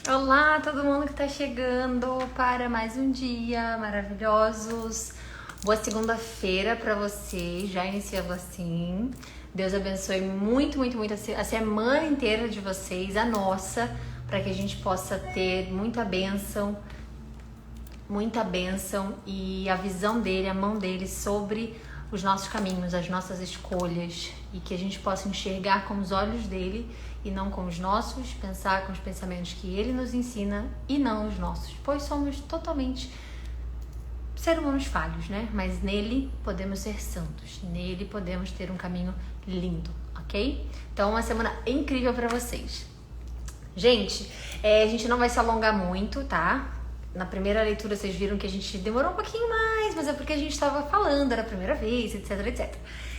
Olá, todo mundo que tá chegando para mais um dia maravilhosos. Boa segunda-feira para vocês, já iniciando assim. Deus abençoe muito, muito, muito a semana inteira de vocês, a nossa, para que a gente possa ter muita bênção e a visão dele, a mão dele sobre os nossos caminhos, as nossas escolhas, e que a gente possa enxergar com os olhos dele e não com os nossos, pensar com os pensamentos que ele nos ensina e não os nossos, pois somos totalmente seres humanos falhos, né? Mas nele podemos ser santos, nele podemos ter um caminho lindo, ok? Então, uma semana incrível para vocês. Gente, a gente não vai se alongar muito, tá? Na primeira leitura vocês viram que a gente demorou um pouquinho mais, mas é porque a gente estava falando, era a primeira vez, etc, etc.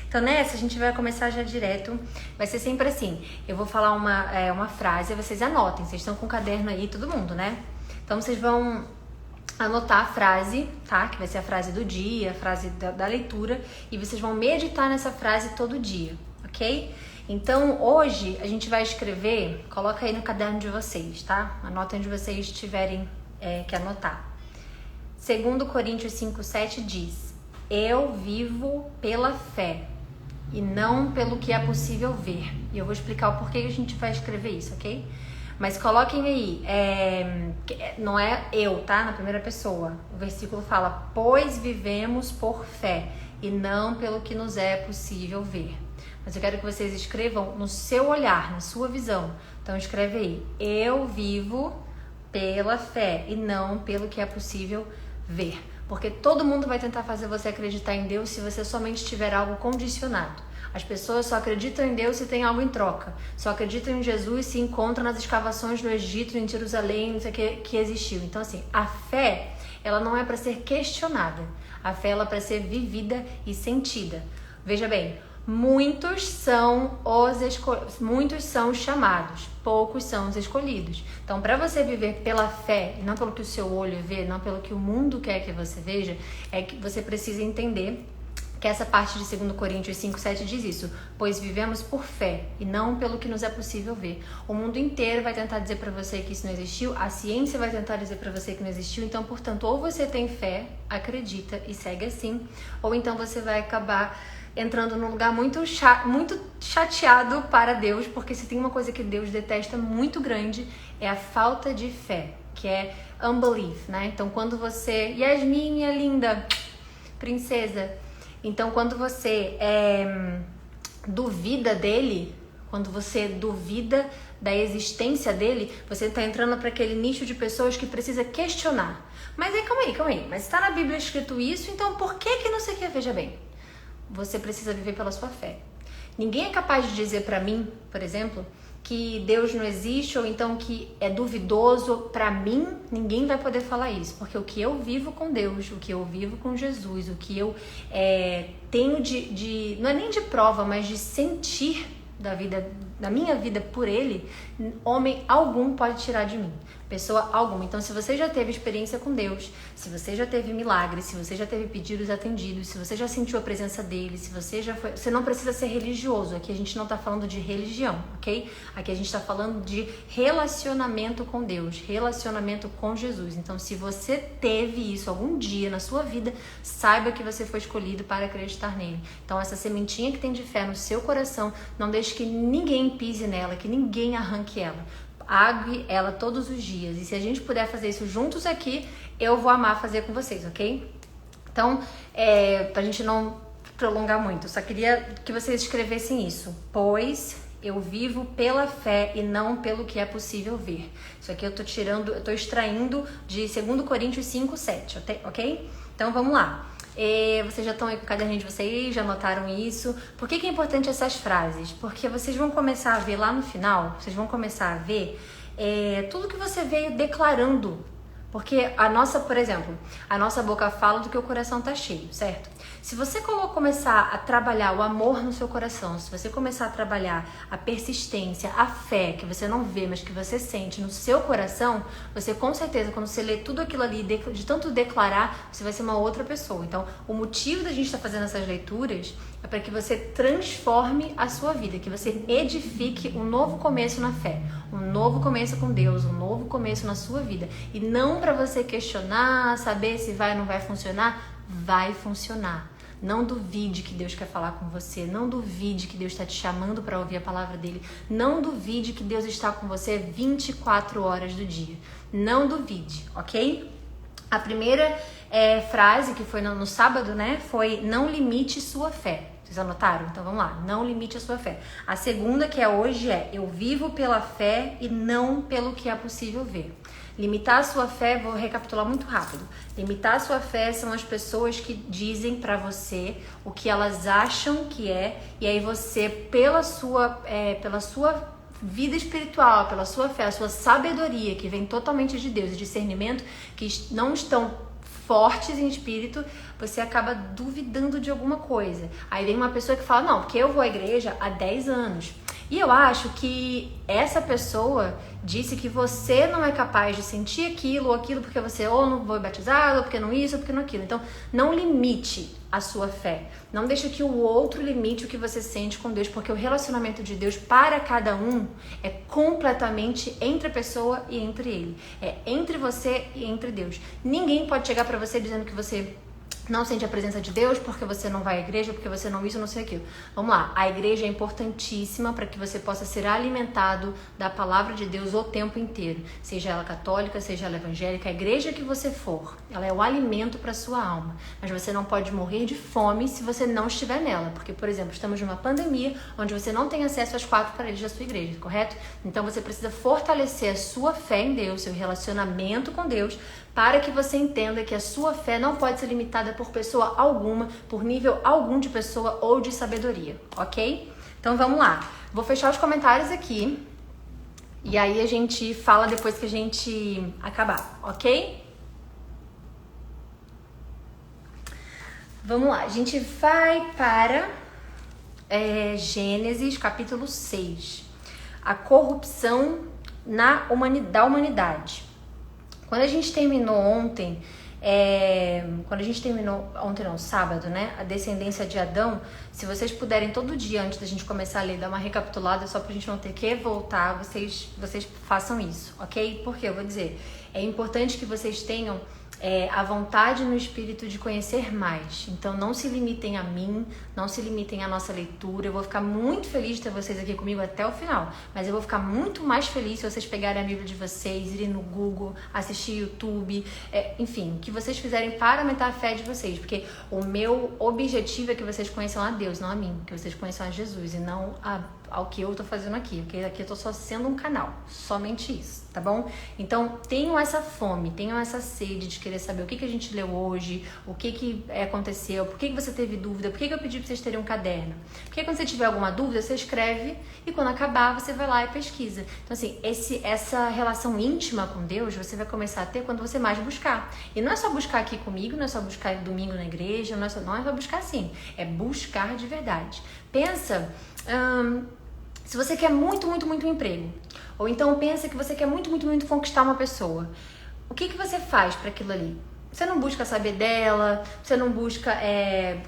Então nessa a gente vai começar já direto, vai ser sempre assim, eu vou falar uma frase, vocês anotem, vocês estão com o caderno aí, todo mundo, né? Então vocês vão anotar a frase, tá? Que vai ser a frase do dia, a frase da leitura, e vocês vão meditar nessa frase todo dia, ok? Então hoje a gente vai escrever, coloca aí no caderno de vocês, tá? Anotem onde vocês tiverem que anotar. 2 Coríntios 5:7 diz: eu vivo pela fé e não pelo que é possível ver. E eu vou explicar o porquê que a gente vai escrever isso, ok? Mas coloquem aí, não é eu, tá? Na primeira pessoa. O versículo fala: pois vivemos por fé e não pelo que nos é possível ver. Mas eu quero que vocês escrevam no seu olhar, na sua visão. Então escreve aí: eu vivo pela fé e não pelo que é possível ver. Porque todo mundo vai tentar fazer você acreditar em Deus se você somente tiver algo condicionado. As pessoas só acreditam em Deus se tem algo em troca. Só acreditam em Jesus se encontram nas escavações no Egito, em Jerusalém, não sei o que existiu. Então assim, a fé, ela não é para ser questionada. A fé, ela é para ser vivida e sentida. Veja bem, muitos são os chamados, poucos são os escolhidos. Então, para você viver pela fé, e não pelo que o seu olho vê, não pelo que o mundo quer que você veja, é que você precisa entender que essa parte de 2 Coríntios 5:7 diz isso: pois vivemos por fé e não pelo que nos é possível ver. O mundo inteiro vai tentar dizer para você que isso não existiu, a ciência vai tentar dizer para você que não existiu. Então, portanto, ou você tem fé, acredita e segue assim, ou então você vai acabar entrando num lugar muito chateado para Deus, porque se tem uma coisa que Deus detesta muito grande, é a falta de fé, que é unbelief, né? Então, quando você... Yasmin, minha linda princesa. Então, quando você duvida dele, quando você duvida da existência dele, você está entrando para aquele nicho de pessoas que precisa questionar. Mas aí, calma aí. Mas está na Bíblia escrito isso, então por que não sei o que? Veja bem. Você precisa viver pela sua fé. Ninguém é capaz de dizer para mim, por exemplo, que Deus não existe ou então que é duvidoso. Para mim, ninguém vai poder falar isso, porque o que eu vivo com Deus, o que eu vivo com Jesus, o que eu tenho não é nem de prova, mas de sentir da minha vida por Ele, homem algum pode tirar de mim. Pessoa alguma. Então, se você já teve experiência com Deus, se você já teve milagres, se você já teve pedidos atendidos, se você já sentiu a presença dele, se você já foi... Você não precisa ser religioso. Aqui a gente não tá falando de religião, ok? Aqui a gente tá falando de relacionamento com Deus, relacionamento com Jesus. Então, se você teve isso algum dia na sua vida, saiba que você foi escolhido para acreditar nele. Então, essa sementinha que tem de fé no seu coração, não deixe que ninguém pise nela, que ninguém arranque ela. Ague ela todos os dias. E se a gente puder fazer isso juntos aqui, eu vou amar fazer com vocês, ok? Então, pra gente não prolongar muito, só queria que vocês escrevessem isso. Pois eu vivo pela fé e não pelo que é possível ver. Isso aqui eu tô extraindo de 2 Coríntios 5:7, ok? Então vamos lá. Vocês já estão aí com o caderninho de vocês, já anotaram isso. Por que é importante essas frases? Porque vocês vão começar a ver lá no final, vocês vão começar a ver tudo que você veio declarando. Porque por exemplo, a nossa boca fala do que o coração tá cheio, certo? Se você começar a trabalhar o amor no seu coração, se você começar a trabalhar a persistência, a fé que você não vê, mas que você sente no seu coração, você com certeza, quando você lê tudo aquilo ali, de tanto declarar, você vai ser uma outra pessoa. Então, o motivo da gente estar fazendo essas leituras é para que você transforme a sua vida, que você edifique um novo começo na fé, um novo começo com Deus, um novo começo na sua vida. E não para você questionar, saber se vai ou não vai funcionar. Vai funcionar. Não duvide que Deus quer falar com você. Não duvide que Deus está te chamando para ouvir a palavra dele. Não duvide que Deus está com você 24 horas do dia. Não duvide, ok? A primeira frase que foi no sábado, né? Foi: não limite sua fé. Vocês anotaram? Então vamos lá. Não limite a sua fé. A segunda, que é hoje, é: eu vivo pela fé e não pelo que é possível ver. Limitar a sua fé, vou recapitular muito rápido. Limitar a sua fé são as pessoas que dizem pra você o que elas acham que é, e aí você, pela sua vida espiritual, pela sua fé, a sua sabedoria, que vem totalmente de Deus, e discernimento, que não estão fortes em espírito, você acaba duvidando de alguma coisa. Aí vem uma pessoa que fala: não, porque eu vou à igreja há 10 anos. E eu acho que essa pessoa disse que você não é capaz de sentir aquilo ou aquilo porque você ou não foi batizado, ou porque não isso, ou porque não aquilo. Então, não limite a sua fé. Não deixe que o outro limite o que você sente com Deus, porque o relacionamento de Deus para cada um é completamente entre a pessoa e entre ele. É entre você e entre Deus. Ninguém pode chegar para você dizendo que você não sente a presença de Deus porque você não vai à igreja, porque você não isso, não sei aquilo. Vamos lá, a igreja é importantíssima para que você possa ser alimentado da palavra de Deus o tempo inteiro. Seja ela católica, seja ela evangélica, a igreja que você for, ela é o alimento para sua alma. Mas você não pode morrer de fome se você não estiver nela. Porque, por exemplo, estamos numa pandemia onde você não tem acesso às 4 paredes da sua igreja, correto? Então você precisa fortalecer a sua fé em Deus, seu relacionamento com Deus, para que você entenda que a sua fé não pode ser limitada por pessoa alguma, por nível algum de pessoa ou de sabedoria, ok? Então vamos lá. Vou fechar os comentários aqui e aí a gente fala depois que a gente acabar, ok? Vamos lá, a gente vai para Gênesis capítulo 6. A corrupção da humanidade. Quando a gente terminou ontem, sábado, né? A descendência de Adão. Se vocês puderem todo dia, antes da gente começar a ler, dar uma recapitulada, só pra gente não ter que voltar, vocês façam isso, ok? Porque eu vou dizer, é importante que vocês tenham a vontade no espírito de conhecer mais. Então não se limitem a mim, não se limitem à nossa leitura. Eu vou ficar muito feliz de ter vocês aqui comigo até o final, mas eu vou ficar muito mais feliz se vocês pegarem a Bíblia de vocês, irem no Google, assistir YouTube, enfim, que vocês fizerem para aumentar a fé de vocês, porque o meu objetivo é que vocês conheçam a Deus, não a mim, que vocês conheçam a Jesus e não ao que eu tô fazendo aqui, porque aqui eu tô só sendo um canal, somente isso, tá bom? Então tenham essa fome, tenham essa sede de querer saber o que a gente leu hoje, o que aconteceu, por que você teve dúvida, por que eu pedi pra vocês terem um caderno. Porque quando você tiver alguma dúvida, você escreve e quando acabar você vai lá e pesquisa. Então assim, essa relação íntima com Deus você vai começar a ter quando você mais buscar. E não é só buscar aqui comigo, não é só buscar domingo na igreja, não é só buscar assim, é buscar de verdade. Pensa, se você quer muito um emprego, ou então pensa que você quer muito conquistar uma pessoa, o que você faz para aquilo ali? Você não busca saber dela, você não busca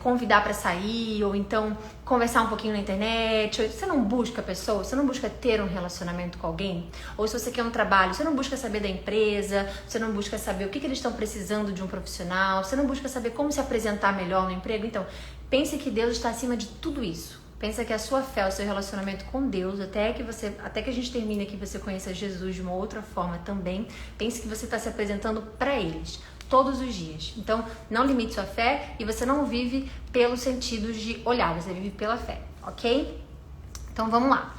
convidar para sair, ou então conversar um pouquinho na internet, você não busca a pessoa, você não busca ter um relacionamento com alguém? Ou se você quer um trabalho, você não busca saber da empresa, você não busca saber o que eles estão precisando de um profissional, você não busca saber como se apresentar melhor no emprego? Então, pense que Deus está acima de tudo isso. Pensa que a sua fé, o seu relacionamento com Deus, até que a gente termine aqui, você conheça Jesus de uma outra forma também. Pense que você está se apresentando para eles todos os dias. Então, não limite sua fé e você não vive pelos sentidos de olhar, você vive pela fé, ok? Então, vamos lá.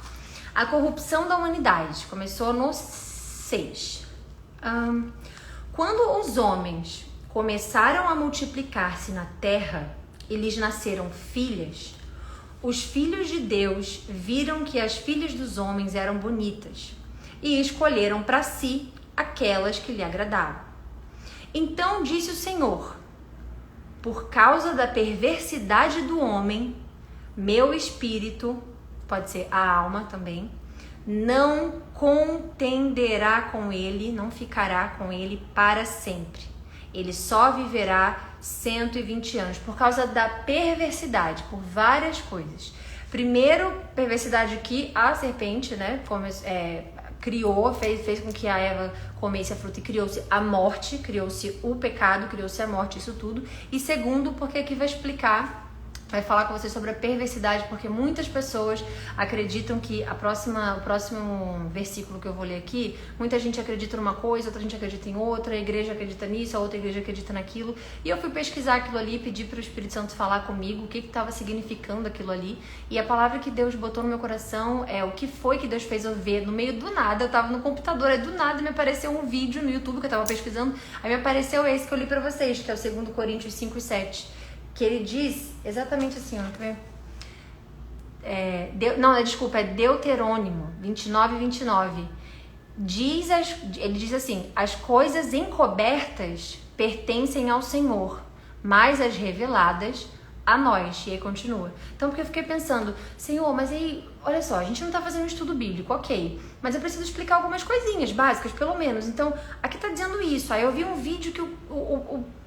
A corrupção da humanidade começou no 6. Quando os homens começaram a multiplicar-se na terra e lhes nasceram filhas, os filhos de Deus viram que as filhas dos homens eram bonitas e escolheram para si aquelas que lhe agradavam. Então disse o Senhor: por causa da perversidade do homem, meu espírito, pode ser a alma também, não contenderá com ele, não ficará com ele para sempre. ele só viverá 120 anos por causa da perversidade, por várias coisas. Primeiro, perversidade que a serpente, né, criou, fez com que a Eva comesse a fruta e criou-se a morte, criou-se o pecado, criou-se a morte, isso tudo. E segundo, porque aqui vai falar com vocês sobre a perversidade, porque muitas pessoas acreditam que o próximo versículo que eu vou ler aqui, muita gente acredita numa coisa, outra gente acredita em outra, a igreja acredita nisso, a outra igreja acredita naquilo, e eu fui pesquisar aquilo ali e pedi para o Espírito Santo falar comigo o que estava significando aquilo ali, e a palavra que Deus botou no meu coração é o que foi que Deus fez eu ver no meio do nada. Eu estava no computador, aí do nada me apareceu um vídeo no YouTube que eu estava pesquisando, aí me apareceu esse que eu li para vocês, que é o 2 Coríntios 5:7. Que ele diz exatamente assim, ó, quer ver? É Deuterônimo 29:29. Ele diz assim: as coisas encobertas pertencem ao Senhor, mas as reveladas a nós. E aí continua. Então, porque eu fiquei pensando, Senhor, mas aí, olha só, a gente não tá fazendo um estudo bíblico, ok, mas eu preciso explicar algumas coisinhas básicas, pelo menos. Então, aqui tá dizendo isso. Aí eu vi um vídeo que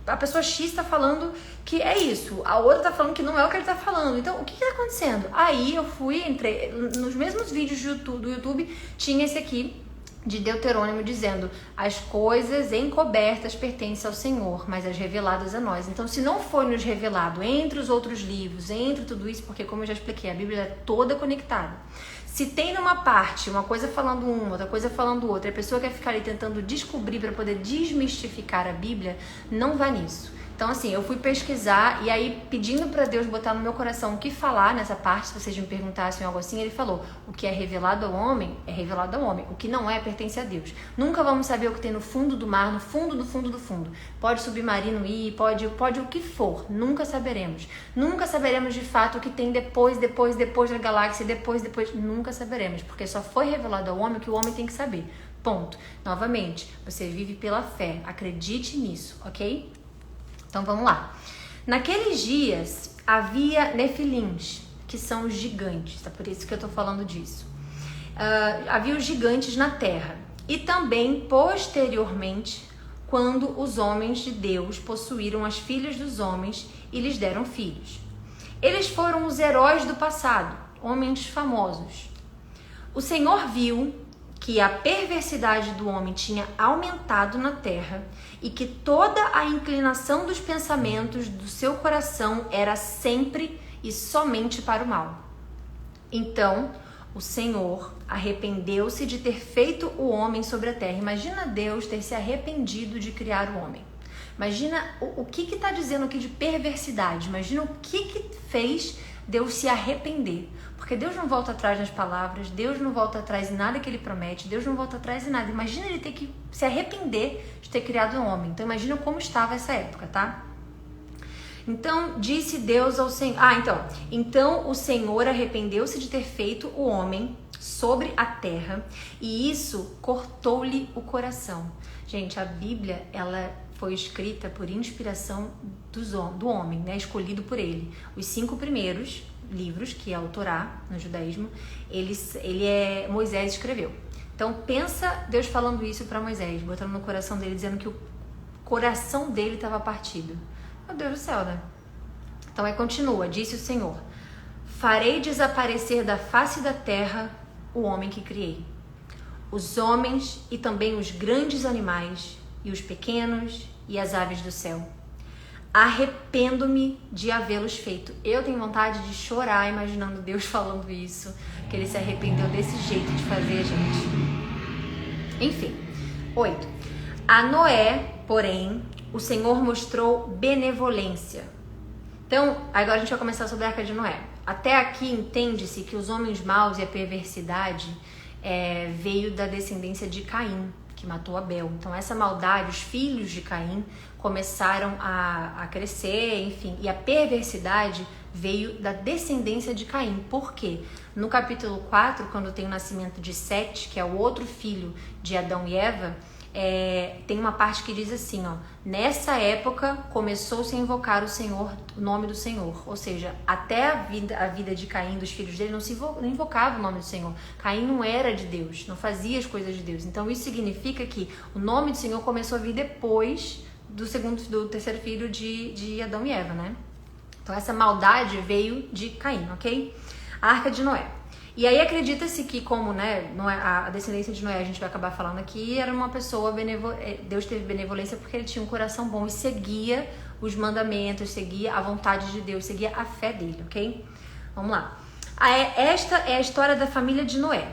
a pessoa X tá falando que é isso, a outra tá falando que não é o que ele tá falando. Então, o que tá acontecendo? Aí eu entrei nos mesmos vídeos do YouTube, tinha esse aqui de Deuterônimo dizendo: as coisas encobertas pertencem ao Senhor, mas as reveladas a nós. Então, se não foi nos revelado entre os outros livros, entre tudo isso, porque como eu já expliquei, a Bíblia é toda conectada. Se tem numa parte uma coisa falando uma, outra coisa falando outra, a pessoa quer ficar ali tentando descobrir para poder desmistificar a Bíblia, não vá nisso. Então, assim, eu fui pesquisar e aí pedindo para Deus botar no meu coração o que falar nessa parte, se vocês me perguntassem algo assim, ele falou: o que é revelado ao homem, é revelado ao homem. O que não é, pertence a Deus. Nunca vamos saber o que tem no fundo do mar, no fundo do fundo do fundo. Pode submarino ir, pode o que for. Nunca saberemos. Nunca saberemos de fato o que tem depois da galáxia, depois. Nunca saberemos, porque só foi revelado ao homem o que o homem tem que saber. Ponto. Novamente, você vive pela fé. Acredite nisso, ok? Então vamos lá. Naqueles dias havia nefilins, que são os gigantes, tá? Por isso que eu tô falando disso. Havia os gigantes na terra. E também, posteriormente, quando os homens de Deus possuíram as filhas dos homens e lhes deram filhos. Eles foram os heróis do passado, homens famosos. O Senhor viu que a perversidade do homem tinha aumentado na terra e que toda a inclinação dos pensamentos do seu coração era sempre e somente para o mal. Então, o Senhor arrependeu-se de ter feito o homem sobre a terra. Imagina Deus ter se arrependido de criar o homem. Imagina o que está dizendo aqui de perversidade. Imagina o que fez Deus se arrepender. Porque Deus não volta atrás nas palavras, Deus não volta atrás em nada que ele promete, Deus não volta atrás em nada. Imagina ele ter que se arrepender de ter criado um homem. Então imagina como estava essa época, tá? Então disse Deus ao Senhor... Então o Senhor arrependeu-se de ter feito o homem sobre a terra e isso cortou-lhe o coração. Gente, a Bíblia, ela foi escrita por inspiração do homem, né? Escolhido por ele. Os 5 primeiros livros, que é o Torá, no judaísmo, Moisés escreveu. Então pensa Deus falando isso para Moisés, botando no coração dele, dizendo que o coração dele estava partido. Meu Deus do céu, né? Então aí continua, disse o Senhor: farei desaparecer da face da terra o homem que criei, os homens e também os grandes animais e os pequenos e as aves do céu. Arrependo-me de havê-los feito. Eu tenho vontade de chorar imaginando Deus falando isso, que ele se arrependeu desse jeito de fazer a gente. Enfim, 8. A Noé, porém, o Senhor mostrou benevolência. Então, agora a gente vai começar sobre a Arca de Noé. Até aqui entende-se que os homens maus e a perversidade veio da descendência de Caim, que matou Abel. Então essa maldade, os filhos de Caim começaram a crescer, enfim, e a perversidade veio da descendência de Caim. Por quê? No capítulo 4, quando tem o nascimento de Sete, que é o outro filho de Adão e Eva, tem uma parte que diz assim, ó: nessa época começou-se a invocar o nome do Senhor. Ou seja, até a vida de Caim, dos filhos dele, não invocava o nome do Senhor. Caim não era de Deus, não fazia as coisas de Deus. Então isso significa que o nome do Senhor começou a vir depois do terceiro filho de Adão e Eva, né? Então essa maldade veio de Caim, ok? A Arca de Noé. E aí acredita-se que como, né, a descendência de Noé, a gente vai acabar falando aqui, era uma pessoa Deus teve benevolência porque ele tinha um coração bom e seguia os mandamentos, seguia a vontade de Deus, seguia a fé dele, ok? Vamos lá. Esta é a história da família de Noé.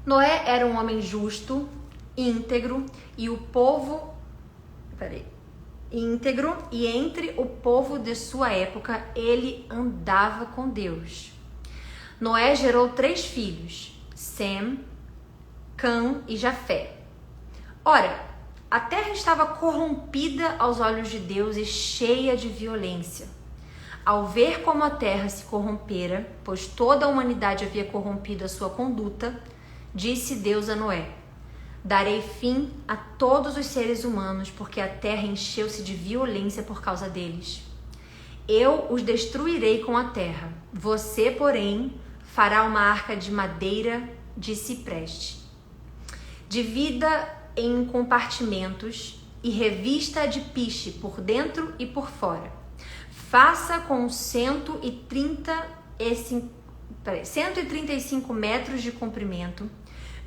Noé era um homem justo, íntegro, e íntegro, e entre o povo de sua época, ele andava com Deus. Noé gerou 3 filhos, Sem, Cã e Jafé. Ora, a terra estava corrompida aos olhos de Deus e cheia de violência. Ao ver como a terra se corrompera, pois toda a humanidade havia corrompido a sua conduta, disse Deus a Noé: darei fim a todos os seres humanos, porque a terra encheu-se de violência por causa deles. Eu os destruirei com a terra. Você, porém, fará uma arca de madeira de cipreste. Divida em compartimentos e revista-a de piche por dentro e por fora. Faça com 135 metros de comprimento,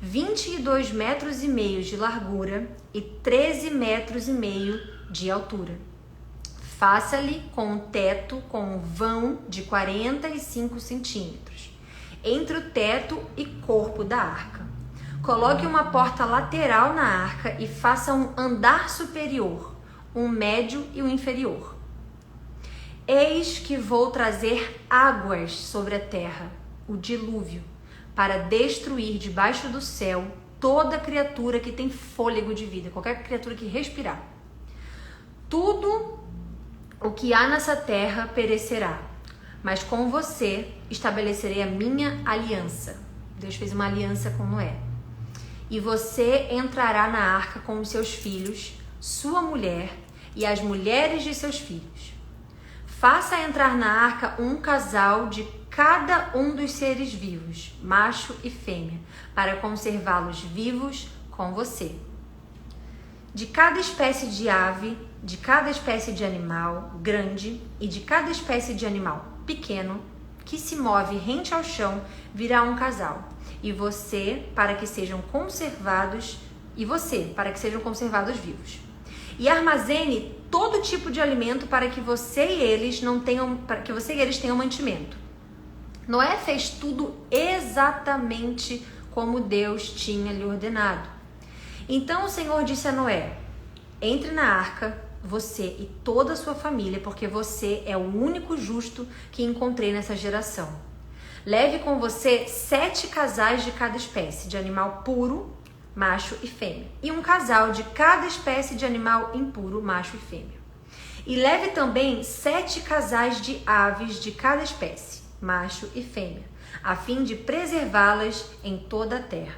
22 metros e meio de largura e 13 metros e meio de altura. Faça-lhe com um teto com um vão de 45 centímetros, entre o teto e corpo da arca. Coloque uma porta lateral na arca e faça um andar superior, um médio e um inferior. Eis que vou trazer águas sobre a terra, o dilúvio, para destruir debaixo do céu toda criatura que tem fôlego de vida, qualquer criatura que respirar. Tudo o que há nessa terra perecerá, mas com você estabelecerei a minha aliança. Deus fez uma aliança com Noé. E você entrará na arca com os seus filhos, sua mulher e as mulheres de seus filhos. Faça entrar na arca um casal de cada um dos seres vivos, macho e fêmea, para conservá-los vivos com você. De cada espécie de ave, de cada espécie de animal grande e de cada espécie de animal pequeno que se move rente ao chão, virá um casal, e você para que sejam conservados vivos. E armazene todo tipo de alimento para que você e eles tenham mantimento. Noé fez tudo exatamente como Deus tinha lhe ordenado. Então o Senhor disse a Noé: entre na arca, você e toda a sua família, porque você é o único justo que encontrei nessa geração. Leve com você 7 casais de cada espécie de animal puro, macho e fêmea, e um casal de cada espécie de animal impuro, macho e fêmea. E leve também 7 casais de aves de cada espécie, macho e fêmea, a fim de preservá-las em toda a terra.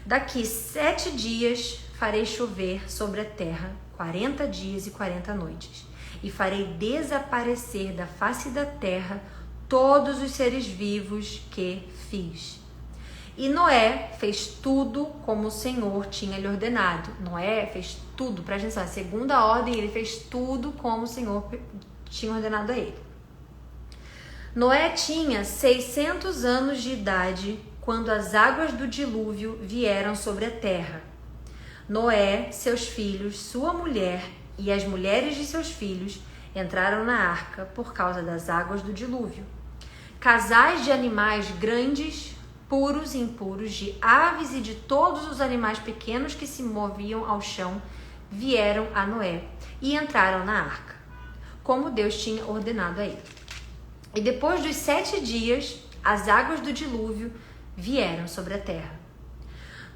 Daqui 7 dias farei chover sobre a terra 40 dias e 40 noites, e farei desaparecer da face da terra todos os seres vivos que fiz. E Noé fez tudo como o Senhor tinha lhe ordenado. Noé fez tudo, presta atenção, a segunda ordem, ele fez tudo como o Senhor tinha ordenado a ele. Noé tinha 600 anos de idade quando as águas do dilúvio vieram sobre a terra. Noé, seus filhos, sua mulher e as mulheres de seus filhos entraram na arca por causa das águas do dilúvio. Casais de animais grandes, puros e impuros, de aves e de todos os animais pequenos que se moviam ao chão, vieram a Noé e entraram na arca, como Deus tinha ordenado a ele. E depois dos 7 dias, as águas do dilúvio vieram sobre a terra.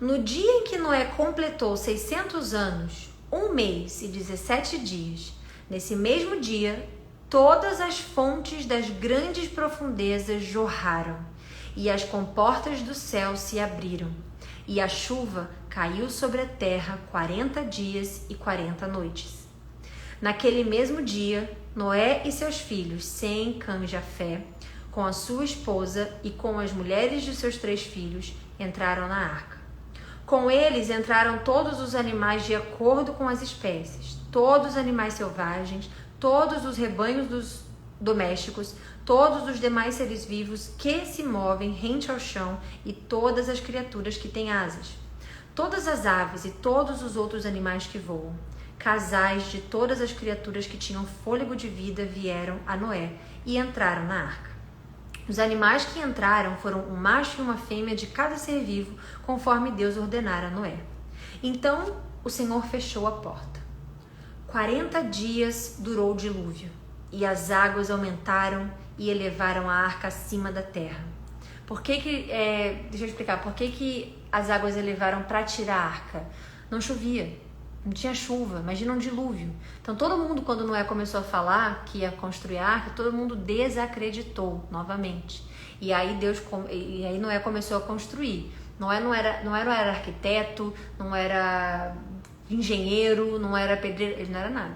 No dia em que Noé completou 600 anos, 1 mês e 17 dias, nesse mesmo dia, todas as fontes das grandes profundezas jorraram, e as comportas do céu se abriram, e a chuva caiu sobre a terra 40 dias e 40 noites. Naquele mesmo dia, Noé e seus filhos, Sem, Cã e Jafé, com a sua esposa e com as mulheres de seus 3 filhos, entraram na arca. Com eles entraram todos os animais de acordo com as espécies, todos os animais selvagens, todos os rebanhos dos domésticos, todos os demais seres vivos que se movem rente ao chão e todas as criaturas que têm asas, todas as aves e todos os outros animais que voam. Casais de todas as criaturas que tinham fôlego de vida vieram a Noé e entraram na arca. Os animais que entraram foram um macho e uma fêmea de cada ser vivo, conforme Deus ordenara a Noé. Então o Senhor fechou a porta. 40 dias durou o dilúvio, e as águas aumentaram e elevaram a arca acima da terra. Deixa eu explicar, por que as águas elevaram para tirar a arca? Não chovia, não tinha chuva, imagina um dilúvio. Então todo mundo, quando Noé começou a falar que ia construir a arca, todo mundo desacreditou novamente. E aí Noé começou a construir. Noé não era arquiteto, não era engenheiro, não era pedreiro, ele não era nada.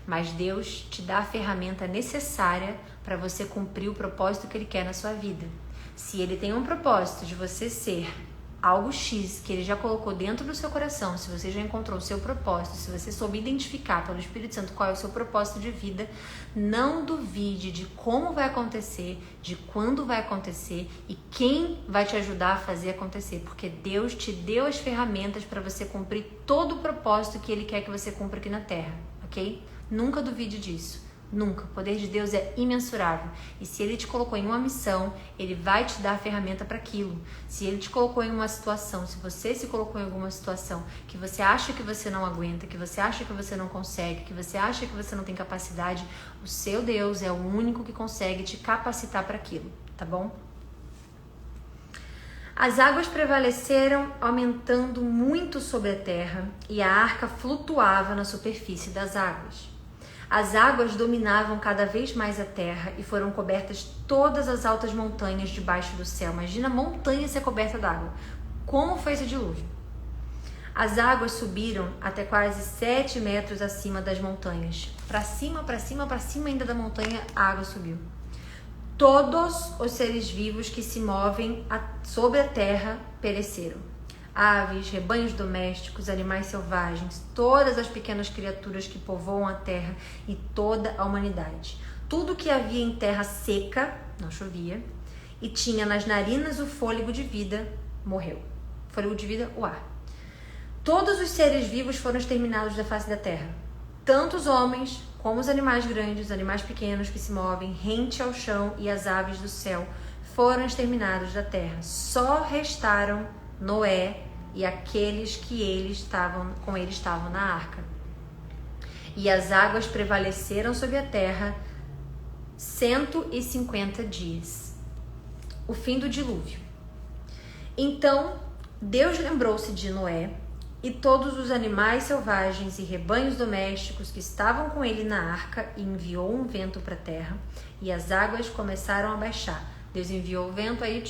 Mas Deus te dá a ferramenta necessária para você cumprir o propósito que Ele quer na sua vida. Se Ele tem um propósito de você ser algo X que Ele já colocou dentro do seu coração, se você já encontrou o seu propósito, se você soube identificar pelo Espírito Santo qual é o seu propósito de vida, não duvide de como vai acontecer, de quando vai acontecer e quem vai te ajudar a fazer acontecer, porque Deus te deu as ferramentas para você cumprir todo o propósito que Ele quer que você cumpra aqui na Terra, ok? Nunca duvide disso. Nunca. O poder de Deus é imensurável. E se Ele te colocou em uma missão, Ele vai te dar a ferramenta para aquilo. Se Ele te colocou em uma situação, se você se colocou em alguma situação que você acha que você não aguenta, que você acha que você não consegue, que você acha que você não tem capacidade, o seu Deus é o único que consegue te capacitar para aquilo, tá bom? As águas prevaleceram, aumentando muito sobre a terra, e a arca flutuava na superfície das águas. As águas dominavam cada vez mais a terra e foram cobertas todas as altas montanhas debaixo do céu. Imagina a montanha ser coberta d'água. Como foi esse dilúvio? As águas subiram até quase 7 metros acima das montanhas. Para cima ainda da montanha, a água subiu. Todos os seres vivos que se movem sobre a terra pereceram. Aves, rebanhos domésticos, animais selvagens, todas as pequenas criaturas que povoam a terra e toda a humanidade. Tudo que havia em terra seca, não chovia, e tinha nas narinas o fôlego de vida, morreu. Fôlego de vida, o ar. Todos os seres vivos foram exterminados da face da terra. Tanto os homens, como os animais grandes, os animais pequenos que se movem rente ao chão e as aves do céu foram exterminados da terra. Só restaram Noé e aqueles que com ele estavam na arca. E as águas prevaleceram sobre a terra 150 dias. O fim do dilúvio. Então Deus lembrou-se de Noé e todos os animais selvagens e rebanhos domésticos que estavam com ele na arca, e enviou um vento para a terra, e as águas começaram a baixar. Deus enviou o vento, aí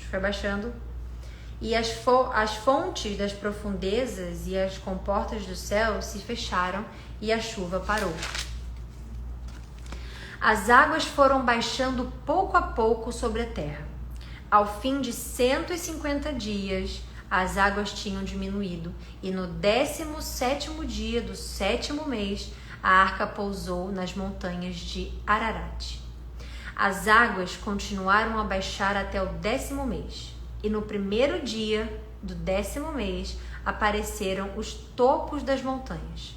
foi baixando, e as fontes das profundezas e as comportas do céu se fecharam e a chuva parou. As águas foram baixando pouco a pouco sobre a terra. Ao fim de 150 dias, as águas tinham diminuído, e no 17º dia do 7º mês, a arca pousou nas montanhas de Ararat. As águas continuaram a baixar até o 10º mês, e no 1º dia do 10º mês apareceram os topos das montanhas.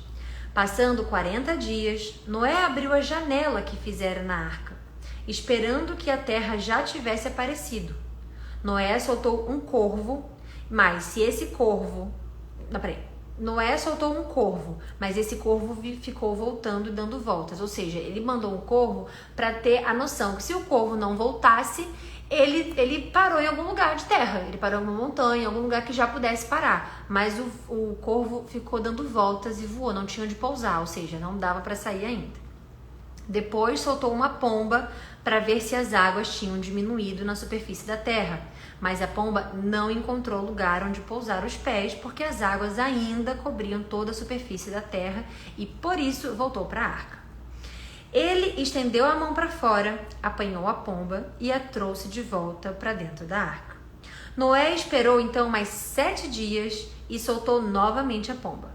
Passando 40 dias, Noé abriu a janela que fizera na arca, esperando que a terra já tivesse aparecido. Noé soltou um corvo, mas esse corvo ficou voltando e dando voltas. Ou seja, ele mandou um corvo para ter a noção que se o corvo não voltasse, ele parou em algum lugar de terra. Ele parou em uma montanha, em algum lugar que já pudesse parar. Mas o corvo ficou dando voltas e voou, não tinha onde pousar, ou seja, não dava para sair ainda. Depois soltou uma pomba para ver se as águas tinham diminuído na superfície da terra. Mas a pomba não encontrou lugar onde pousar os pés, porque as águas ainda cobriam toda a superfície da terra, e por isso voltou para a arca. Ele estendeu a mão para fora, apanhou a pomba e a trouxe de volta para dentro da arca. Noé esperou então mais 7 dias e soltou novamente a pomba.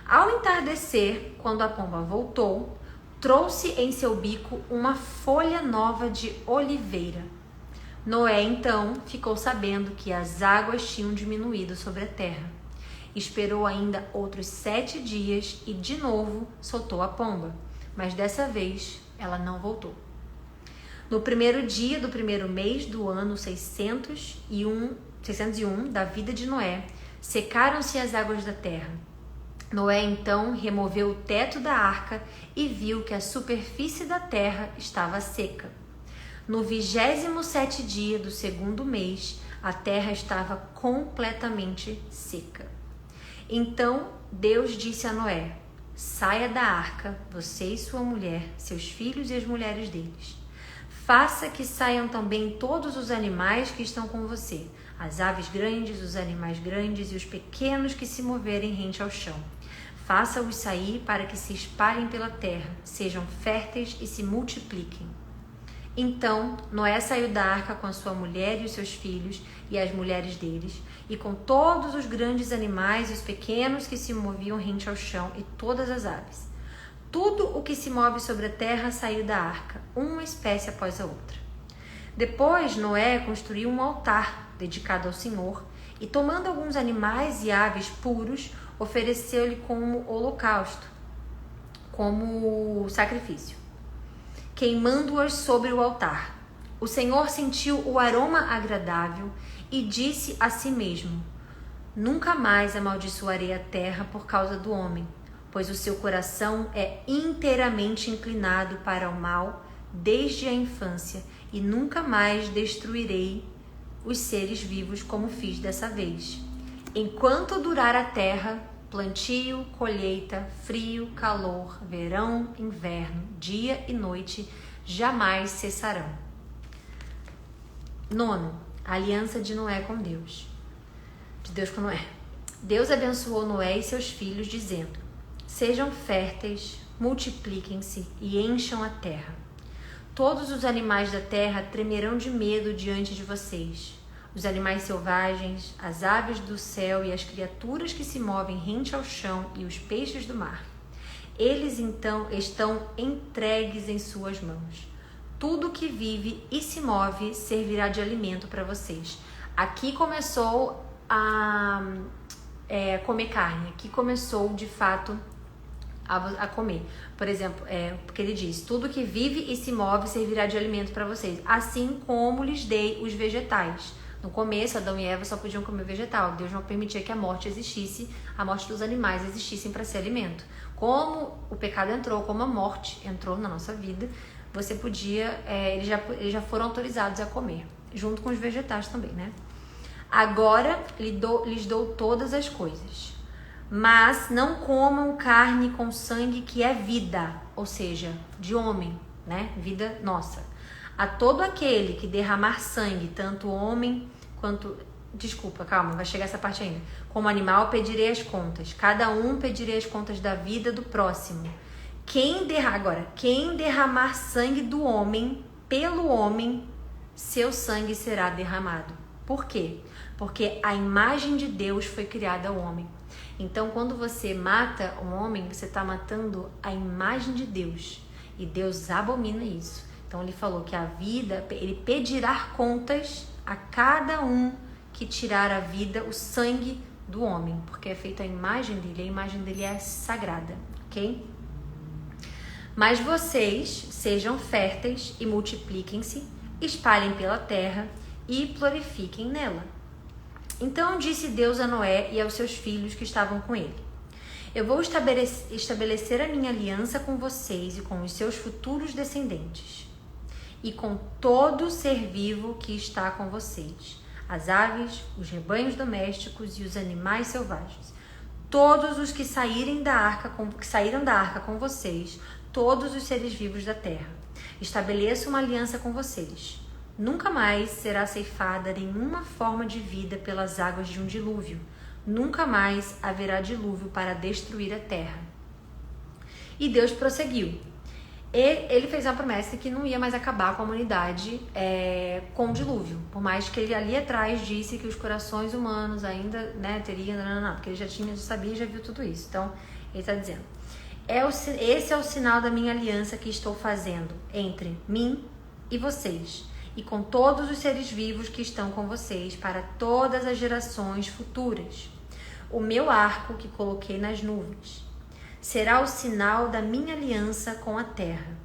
Ao entardecer, quando a pomba voltou, trouxe em seu bico uma folha nova de oliveira. Noé, então, ficou sabendo que as águas tinham diminuído sobre a terra. Esperou ainda outros 7 dias e, de novo, soltou a pomba, mas dessa vez ela não voltou. No primeiro dia do primeiro mês do ano 601 da vida de Noé, secaram-se as águas da terra. Noé, então, removeu o teto da arca e viu que a superfície da terra estava seca. No 27º dia do segundo mês, a terra estava completamente seca. Então Deus disse a Noé: saia da arca, você e sua mulher, seus filhos e as mulheres deles. Faça que saiam também todos os animais que estão com você, as aves grandes, os animais grandes e os pequenos que se moverem rente ao chão. Faça-os sair para que se espalhem pela terra, sejam férteis e se multipliquem. Então Noé saiu da arca com a sua mulher e os seus filhos e as mulheres deles, e com todos os grandes animais e os pequenos que se moviam rente ao chão e todas as aves. Tudo o que se move sobre a terra saiu da arca, uma espécie após a outra. Depois Noé construiu um altar dedicado ao Senhor e, tomando alguns animais e aves puros, ofereceu-lhe como holocausto, como sacrifício, queimando-as sobre o altar. O Senhor sentiu o aroma agradável e disse a si mesmo: nunca mais amaldiçoarei a terra por causa do homem, pois o seu coração é inteiramente inclinado para o mal desde a infância, e nunca mais destruirei os seres vivos como fiz dessa vez. Enquanto durar a terra, plantio, colheita, frio, calor, verão, inverno, dia e noite jamais cessarão. 9. A aliança de Noé com Deus. De Deus com Noé. Deus abençoou Noé e seus filhos, dizendo: sejam férteis, multipliquem-se e encham a terra. Todos os animais da terra tremerão de medo diante de vocês. Os animais selvagens, as aves do céu e as criaturas que se movem rente ao chão e os peixes do mar. Eles então estão entregues em suas mãos. Tudo que vive e se move servirá de alimento para vocês. Aqui começou a comer carne. Aqui começou, de fato, a comer. Por exemplo, porque ele diz: tudo que vive e se move servirá de alimento para vocês, assim como lhes dei os vegetais. No começo, Adão e Eva só podiam comer vegetal. Deus não permitia que a morte existisse, a morte dos animais existissem para ser alimento. Como o pecado entrou, como a morte entrou na nossa vida, você podia, eles já foram autorizados a comer, junto com os vegetais também, né? Agora lhes dou todas as coisas, mas não comam carne com sangue, que é vida, ou seja, de homem, né? Vida nossa. A todo aquele que derramar sangue, tanto homem quanto... Desculpa, calma, vai chegar essa parte ainda. Como animal pedirei as contas. Cada um pedirei as contas da vida do próximo. Quem derramar sangue do homem, pelo homem, seu sangue será derramado. Por quê? Porque a imagem de Deus foi criada ao homem. Então, quando você mata um homem, você está matando a imagem de Deus. E Deus abomina isso. Então ele falou que a vida, ele pedirá contas a cada um que tirar a vida, o sangue do homem, porque é feita a imagem dele é sagrada, ok? Mas vocês sejam férteis e multipliquem-se, espalhem pela terra e prolifiquem nela. Então disse Deus a Noé e aos seus filhos que estavam com ele: eu vou estabelecer a minha aliança com vocês e com os seus futuros descendentes, e com todo ser vivo que está com vocês, as aves, os rebanhos domésticos e os animais selvagens, todos os que saíram da arca com vocês, todos os seres vivos da terra. Estabeleço uma aliança com vocês. Nunca mais será ceifada nenhuma forma de vida pelas águas de um dilúvio. Nunca mais haverá dilúvio para destruir a terra. E Deus prosseguiu. Ele fez uma promessa que não ia mais acabar com a humanidade com o dilúvio. Por mais que ele ali atrás disse que os corações humanos ainda teriam... porque ele já sabia e já viu tudo isso. Então, Ele está dizendo: esse é o sinal da minha aliança que estou fazendo entre mim e vocês, e com todos os seres vivos que estão com vocês para todas as gerações futuras. O meu arco que coloquei nas nuvens será o sinal da minha aliança com a terra.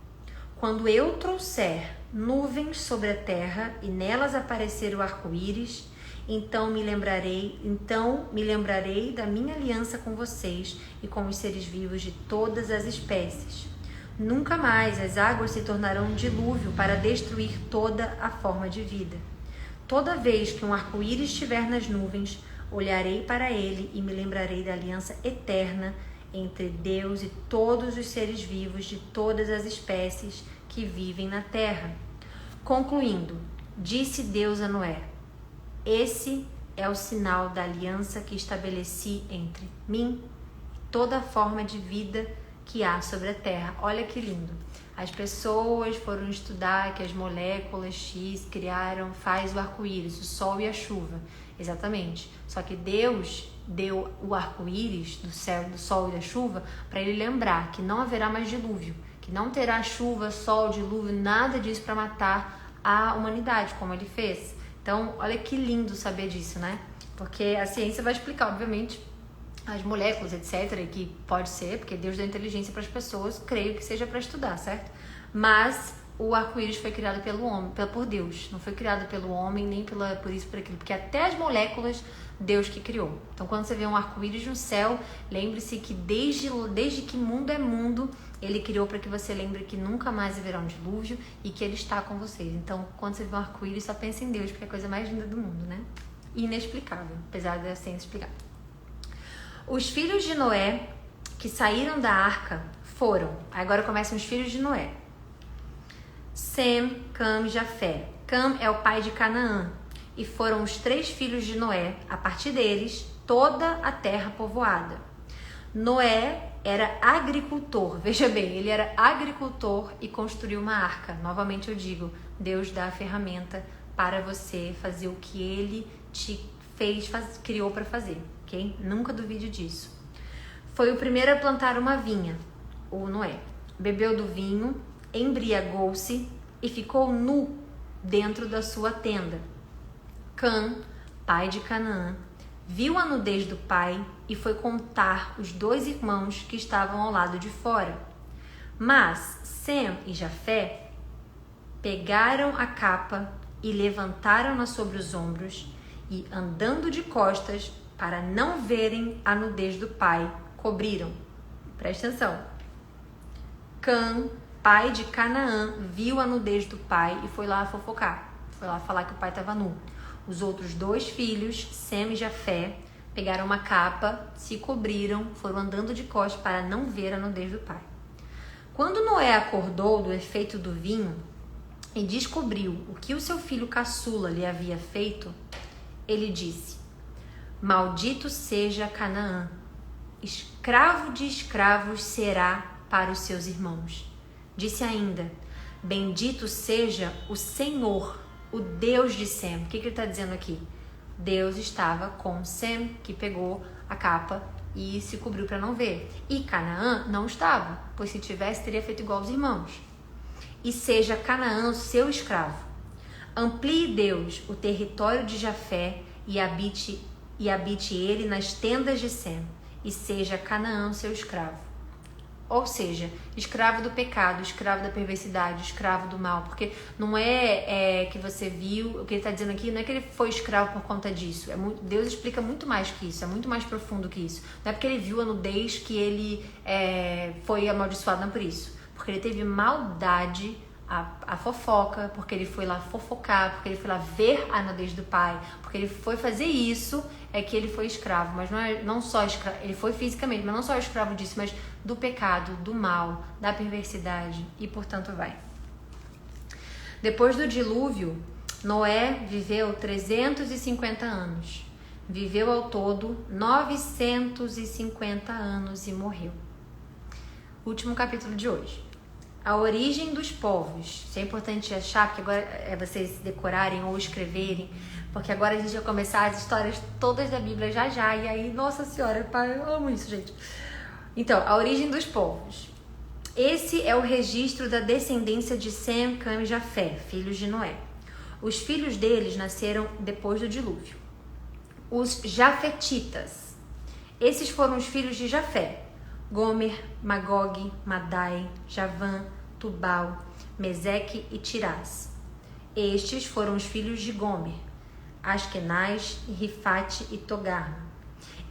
Quando eu trouxer nuvens sobre a terra e nelas aparecer o arco-íris, então me lembrarei da minha aliança com vocês e com os seres vivos de todas as espécies. Nunca mais as águas se tornarão um dilúvio para destruir toda a forma de vida. Toda vez que um arco-íris estiver nas nuvens, olharei para ele e me lembrarei da aliança eterna entre Deus e todos os seres vivos de todas as espécies que vivem na terra. Concluindo, disse Deus a Noé: esse é o sinal da aliança que estabeleci entre mim e toda a forma de vida que há sobre a terra. Olha que lindo. As pessoas foram estudar que as moléculas X faz o arco-íris, o sol e a chuva. Exatamente. Só que Deus deu o arco-íris do céu, do sol e da chuva para ele lembrar que não haverá mais dilúvio, que não terá chuva, sol, dilúvio, nada disso para matar a humanidade, como ele fez. Então, olha que lindo saber disso, né? Porque a ciência vai explicar, obviamente, as moléculas, etc., e que pode ser, porque Deus deu inteligência para as pessoas, creio que seja para estudar, certo? Mas o arco-íris foi criado pelo homem, por Deus, não foi criado pelo homem, nem por isso, por aquilo, porque até as moléculas, Deus que criou. Então, quando você vê um arco-íris no céu, lembre-se que desde que mundo é mundo, ele criou para que você lembre que nunca mais haverá um dilúvio e que ele está com vocês. Então, quando você vê um arco-íris, só pensa em Deus, porque é a coisa mais linda do mundo, né? Inexplicável, apesar da ciência explicar. Os filhos de Noé que saíram da arca foram... Agora começam os filhos de Noé. Sem, Cam e Jafé. Cam é o pai de Canaã. E foram os 3 filhos de Noé, a partir deles, toda a terra povoada. Noé era agricultor. Veja bem, ele era agricultor e construiu uma arca. Novamente eu digo, Deus dá a ferramenta para você fazer o que ele te criou para fazer. Okay? Nunca duvide disso. Foi o primeiro a plantar uma vinha, o Noé. Bebeu do vinho, embriagou-se e ficou nu dentro da sua tenda. Cã, pai de Canaã, viu a nudez do pai e foi contar os 2 irmãos que estavam ao lado de fora. Mas Sem e Jafé pegaram a capa e levantaram-na sobre os ombros e, andando de costas, para não verem a nudez do pai, cobriram. Presta atenção. Cã, pai de Canaã, viu a nudez do pai e foi lá fofocar. Foi lá falar que o pai estava nu. Os outros 2 filhos, Sem e Jafé, pegaram uma capa, se cobriram, foram andando de costas para não ver a nudez do pai. Quando Noé acordou do efeito do vinho e descobriu o que o seu filho caçula lhe havia feito, ele disse: maldito seja Canaã, escravo de escravos será para os seus irmãos. Disse ainda: bendito seja o Senhor, o Deus de Sem. O que ele está dizendo aqui? Deus estava com Sem, que pegou a capa e se cobriu para não ver. E Canaã não estava, pois se tivesse, teria feito igual aos irmãos. E seja Canaã o seu escravo. Amplie Deus o território de Jafé e habite ele nas tendas de Sem, e seja Canaã seu escravo. Ou seja, escravo do pecado, escravo da perversidade, escravo do mal. Porque não é que você viu, o que ele está dizendo aqui, não é que ele foi escravo por conta disso. Deus explica muito mais que isso, é muito mais profundo que isso. Não é porque ele viu a nudez que ele foi amaldiçoado, não é por isso. Porque ele teve maldade, a fofoca, porque ele foi lá fofocar, porque ele foi lá ver a nudez do pai, porque ele foi fazer isso, é que ele foi escravo. Mas não só escravo, ele foi fisicamente, mas não só escravo disso, mas do pecado, do mal, da perversidade e portanto vai. Depois do dilúvio, Noé viveu 350 anos. Viveu ao todo 950 anos e morreu. Último capítulo de hoje. A origem dos povos. Isso é importante achar, porque agora é vocês decorarem ou escreverem, porque agora a gente vai começar as histórias todas da Bíblia já. E aí, nossa senhora, pai, eu amo isso, gente. Então, a origem dos povos. Esse é o registro da descendência de Sem, Cã e Jafé, filhos de Noé. Os filhos deles nasceram depois do dilúvio. Os Jafetitas. Esses foram os filhos de Jafé: Gomer, Magog, Madai, Javã, Tubal, Meseque e Tirás. Estes foram os filhos de Gomer: Askenaz, Rifate e Togarma.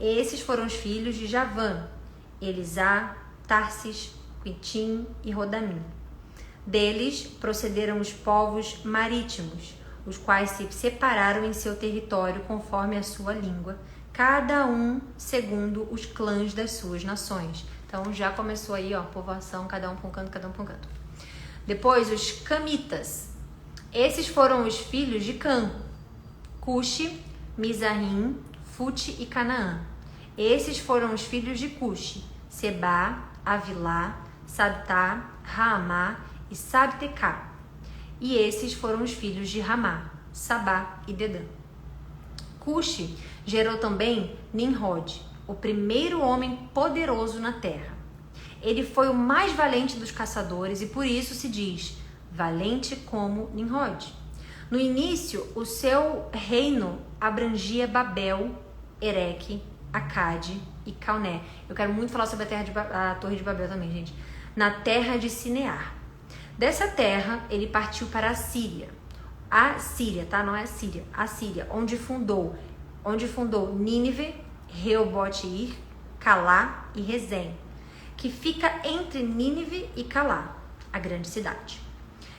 Esses foram os filhos de Javã: Elisá, Tarsis, Quitim e Rodamim. Deles procederam os povos marítimos, os quais se separaram em seu território conforme a sua língua, cada um segundo os clãs das suas nações. Então já começou aí, ó, povoação, cada um para um canto, cada um para um canto. Depois os Camitas. Esses foram os filhos de Cã: Cuxi, Mizarrim, Fute e Canaã. Esses foram os filhos de Cuxi: Sebá, Avilá, Sabtá, Raamá e Sabtecá. E esses foram os filhos de Ramá: Sabá e Dedã. Cuxi gerou também Nimrod, o primeiro homem poderoso na terra. Ele foi o mais valente dos caçadores e por isso se diz valente como Nimrod. No início, o seu reino abrangia Babel, Ereque, Acade e Calné. Eu quero muito falar sobre a Torre de Babel também, gente. Na terra de Sinear. Dessa terra, ele partiu para a Síria. A Síria, tá? Não é a Síria. A Síria, onde fundou Nínive, Reobote-ir, Calá e Rezém, que fica entre Nínive e Calá, a grande cidade.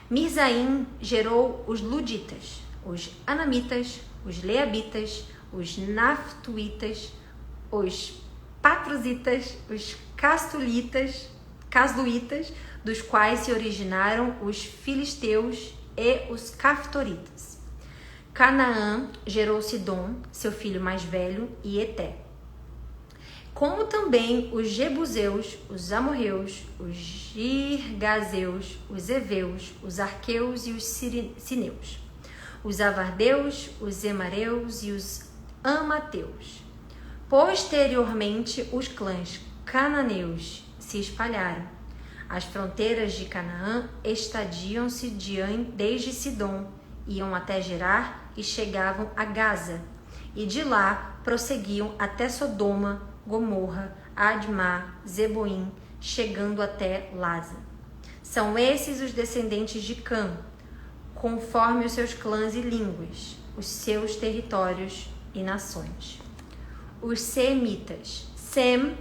Mirzaim gerou os Luditas, os Anamitas, os Leabitas, os Naftuitas, os Patruzitas, os Casluitas, dos quais se originaram os Filisteus e os Caftoritas. Canaã gerou Sidom, seu filho mais velho, e Eté. Como também os Jebuseus, os Amorreus, os Girgazeus, os Eveus, os Arqueus e os Sineus, os Avardeus, os Emareus e os Amateus. Posteriormente, os clãs cananeus se espalharam. As fronteiras de Canaã estadiam-se desde Sidom, iam até Gerar e chegavam a Gaza, e de lá prosseguiam até Sodoma, Gomorra, Admá, Zeboim, chegando até Laza. São esses os descendentes de Cã, conforme os seus clãs e línguas, os seus territórios e nações. Os Semitas. Sem,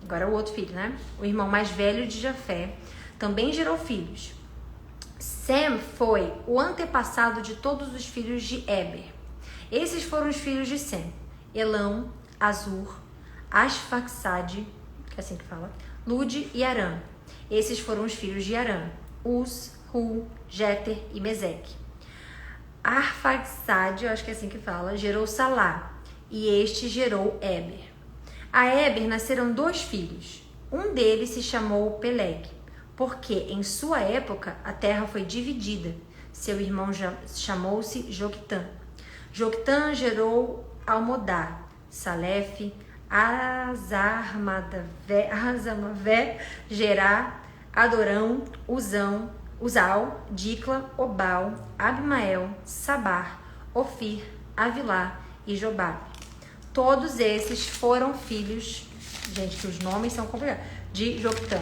agora o outro filho, né? O irmão mais velho de Jafé, também gerou filhos. Sem foi o antepassado de todos os filhos de Eber. Esses foram os filhos de Sem: Elão, Azur, Asfaxade, que é assim que fala, Lude e Arã. Esses foram os filhos de Arã: Uz, Hu, Jeter e Meseque. Arfaxade, eu acho que é assim que fala, gerou Salá, e este gerou Eber. A Eber nasceram 2 filhos. Um deles se chamou Peleg, porque em sua época a terra foi dividida. Seu irmão chamou-se Joctã. Joctã gerou Almodá, Salefe, Azarmavé, Gerá, Adorão, Uzal, Dicla, Obal, Abimael, Sabar, Ofir, Avilá e Jobab. Todos esses foram filhos, gente, que os nomes são complicados, de Joctã.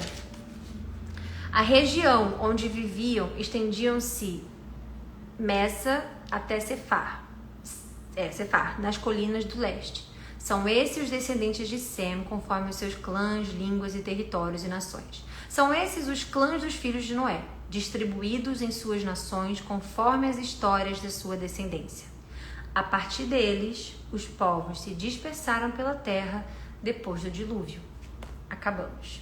A região onde viviam estendiam-se Messa até Cefar, nas colinas do leste. São esses os descendentes de Sem, conforme os seus clãs, línguas e territórios e nações. São esses os clãs dos filhos de Noé, distribuídos em suas nações conforme as histórias de sua descendência. A partir deles, os povos se dispersaram pela terra depois do dilúvio. Acabamos.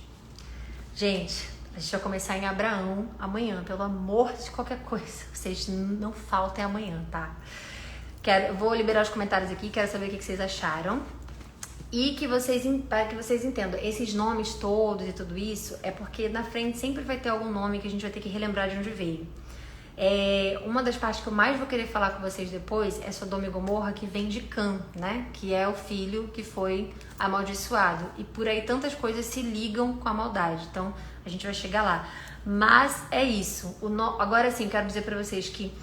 Gente, a gente vai começar em Abraão amanhã, pelo amor de qualquer coisa. Vocês não faltem amanhã, tá? Vou liberar os comentários aqui, quero saber o que vocês acharam. E para que vocês entendam, esses nomes todos e tudo isso, é porque na frente sempre vai ter algum nome que a gente vai ter que relembrar de onde veio. Uma das partes que eu mais vou querer falar com vocês depois é Sodoma e Gomorra, que vem de Cã, né? Que é o filho que foi amaldiçoado. E por aí tantas coisas se ligam com a maldade. Então, a gente vai chegar lá. Mas é isso. Agora sim, quero dizer pra vocês que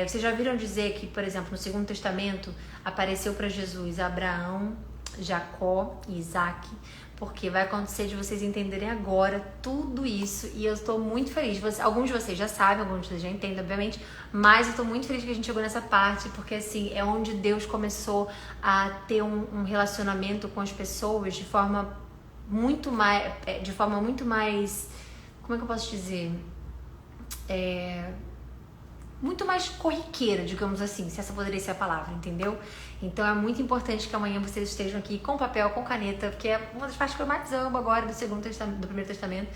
vocês já viram dizer que, por exemplo, no Segundo Testamento apareceu para Jesus Abraão, Jacó e Isaac, porque vai acontecer de vocês entenderem agora tudo isso e eu estou muito feliz. Alguns de vocês já sabem, alguns de vocês já entendem, obviamente, mas eu estou muito feliz que a gente chegou nessa parte, porque assim, é onde Deus começou a ter um relacionamento com as pessoas de forma muito mais, como é que eu posso dizer? Muito mais corriqueira, digamos assim, se essa poderia ser a palavra, entendeu? Então é muito importante que amanhã vocês estejam aqui com papel, com caneta, porque é uma das partes que eu mais amo agora do Primeiro Testamento.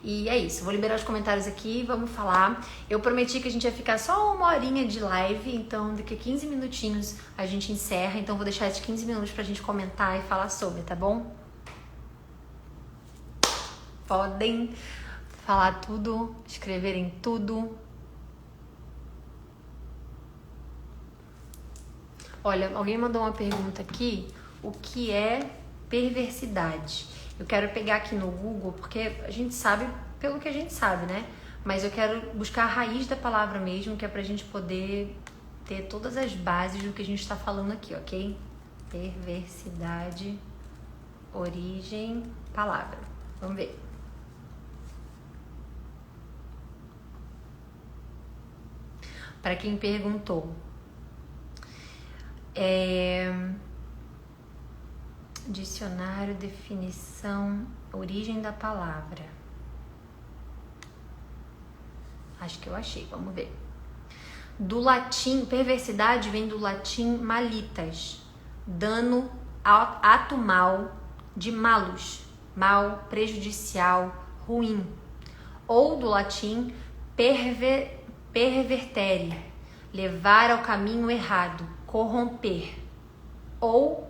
E é isso, vou liberar os comentários aqui, vamos falar. Eu prometi que a gente ia ficar só 1 horinha de live, então daqui a 15 minutinhos a gente encerra, então vou deixar esses 15 minutos pra gente comentar e falar sobre, tá bom? Podem falar tudo, escreverem tudo. Olha, alguém mandou uma pergunta aqui, o que é perversidade? Eu quero pegar aqui no Google, porque a gente sabe pelo que a gente sabe, né? Mas eu quero buscar a raiz da palavra mesmo, que é pra gente poder ter todas as bases do que a gente tá falando aqui, ok? Perversidade, origem, palavra. Vamos ver. Para quem perguntou, dicionário, definição, origem da palavra. Acho que eu achei, vamos ver. Do latim, perversidade vem do latim malitas, dano, ato mal, de malus, mal, prejudicial, ruim. Ou do latim pervertere, levar ao caminho errado, corromper. Ou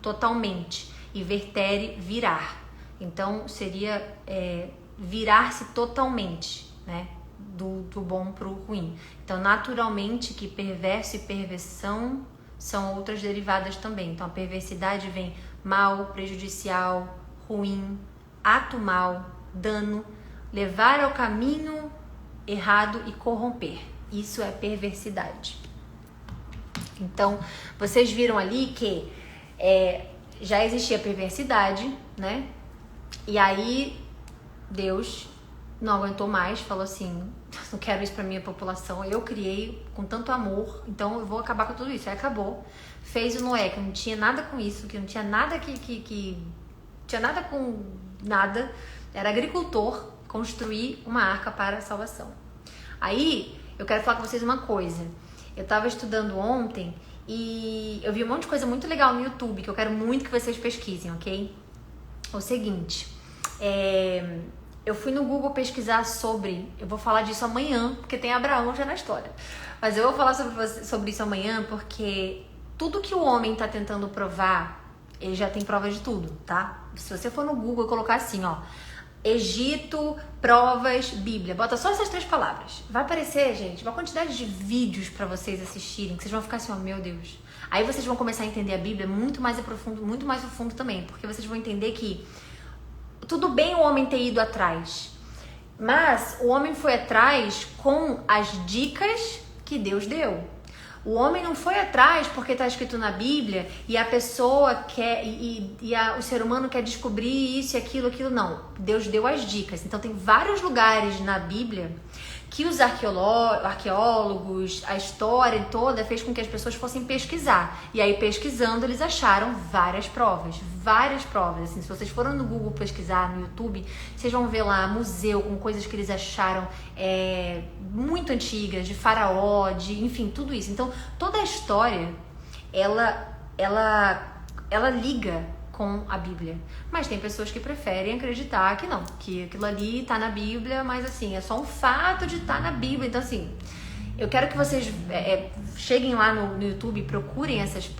totalmente, e vertere, virar. Então seria virar-se totalmente, né? Do bom para o ruim. Então naturalmente que perverso e perversão são outras derivadas também. Então a perversidade vem mal, prejudicial, ruim, ato mal, dano, levar ao caminho errado e corromper. Isso é perversidade. Então, vocês viram ali que já existia perversidade, né? E aí, Deus não aguentou mais, falou assim, não quero isso pra minha população, eu criei com tanto amor, então eu vou acabar com tudo isso. Aí acabou, fez o Noé, que não tinha nada com isso, que não tinha nada tinha nada com nada, era agricultor, construir uma arca para a salvação. Aí, eu quero falar com vocês uma coisa. Eu tava estudando ontem e eu vi um monte de coisa muito legal no YouTube que eu quero muito que vocês pesquisem, ok? O seguinte, eu fui no Google pesquisar sobre, eu vou falar disso amanhã, porque tem Abraão já na história, mas eu vou falar sobre isso amanhã porque tudo que o homem tá tentando provar, ele já tem prova de tudo, tá? Se você for no Google e colocar assim, ó, Egito, provas, Bíblia. Bota só essas 3 palavras. Vai aparecer, gente, uma quantidade de vídeos pra vocês assistirem, que vocês vão ficar assim, ó, meu Deus. Aí vocês vão começar a entender a Bíblia muito mais profundo também, porque vocês vão entender que tudo bem o homem ter ido atrás, mas o homem foi atrás com as dicas que Deus deu. O homem não foi atrás porque está escrito na Bíblia e a pessoa quer, o ser humano quer descobrir isso e aquilo, não. Deus deu as dicas. Então tem vários lugares na Bíblia que os arqueólogos, a história toda fez com que as pessoas fossem pesquisar. E aí pesquisando eles acharam várias provas. Assim, se vocês forem no Google pesquisar, no YouTube, vocês vão ver lá museu com coisas que eles acharam muito antigas, de faraó, enfim, tudo isso. Então toda a história, ela liga com a Bíblia. Mas tem pessoas que preferem acreditar que não, que aquilo ali tá na Bíblia, mas assim, é só um fato de estar na Bíblia. Então assim, eu quero que vocês cheguem lá no YouTube e procurem essas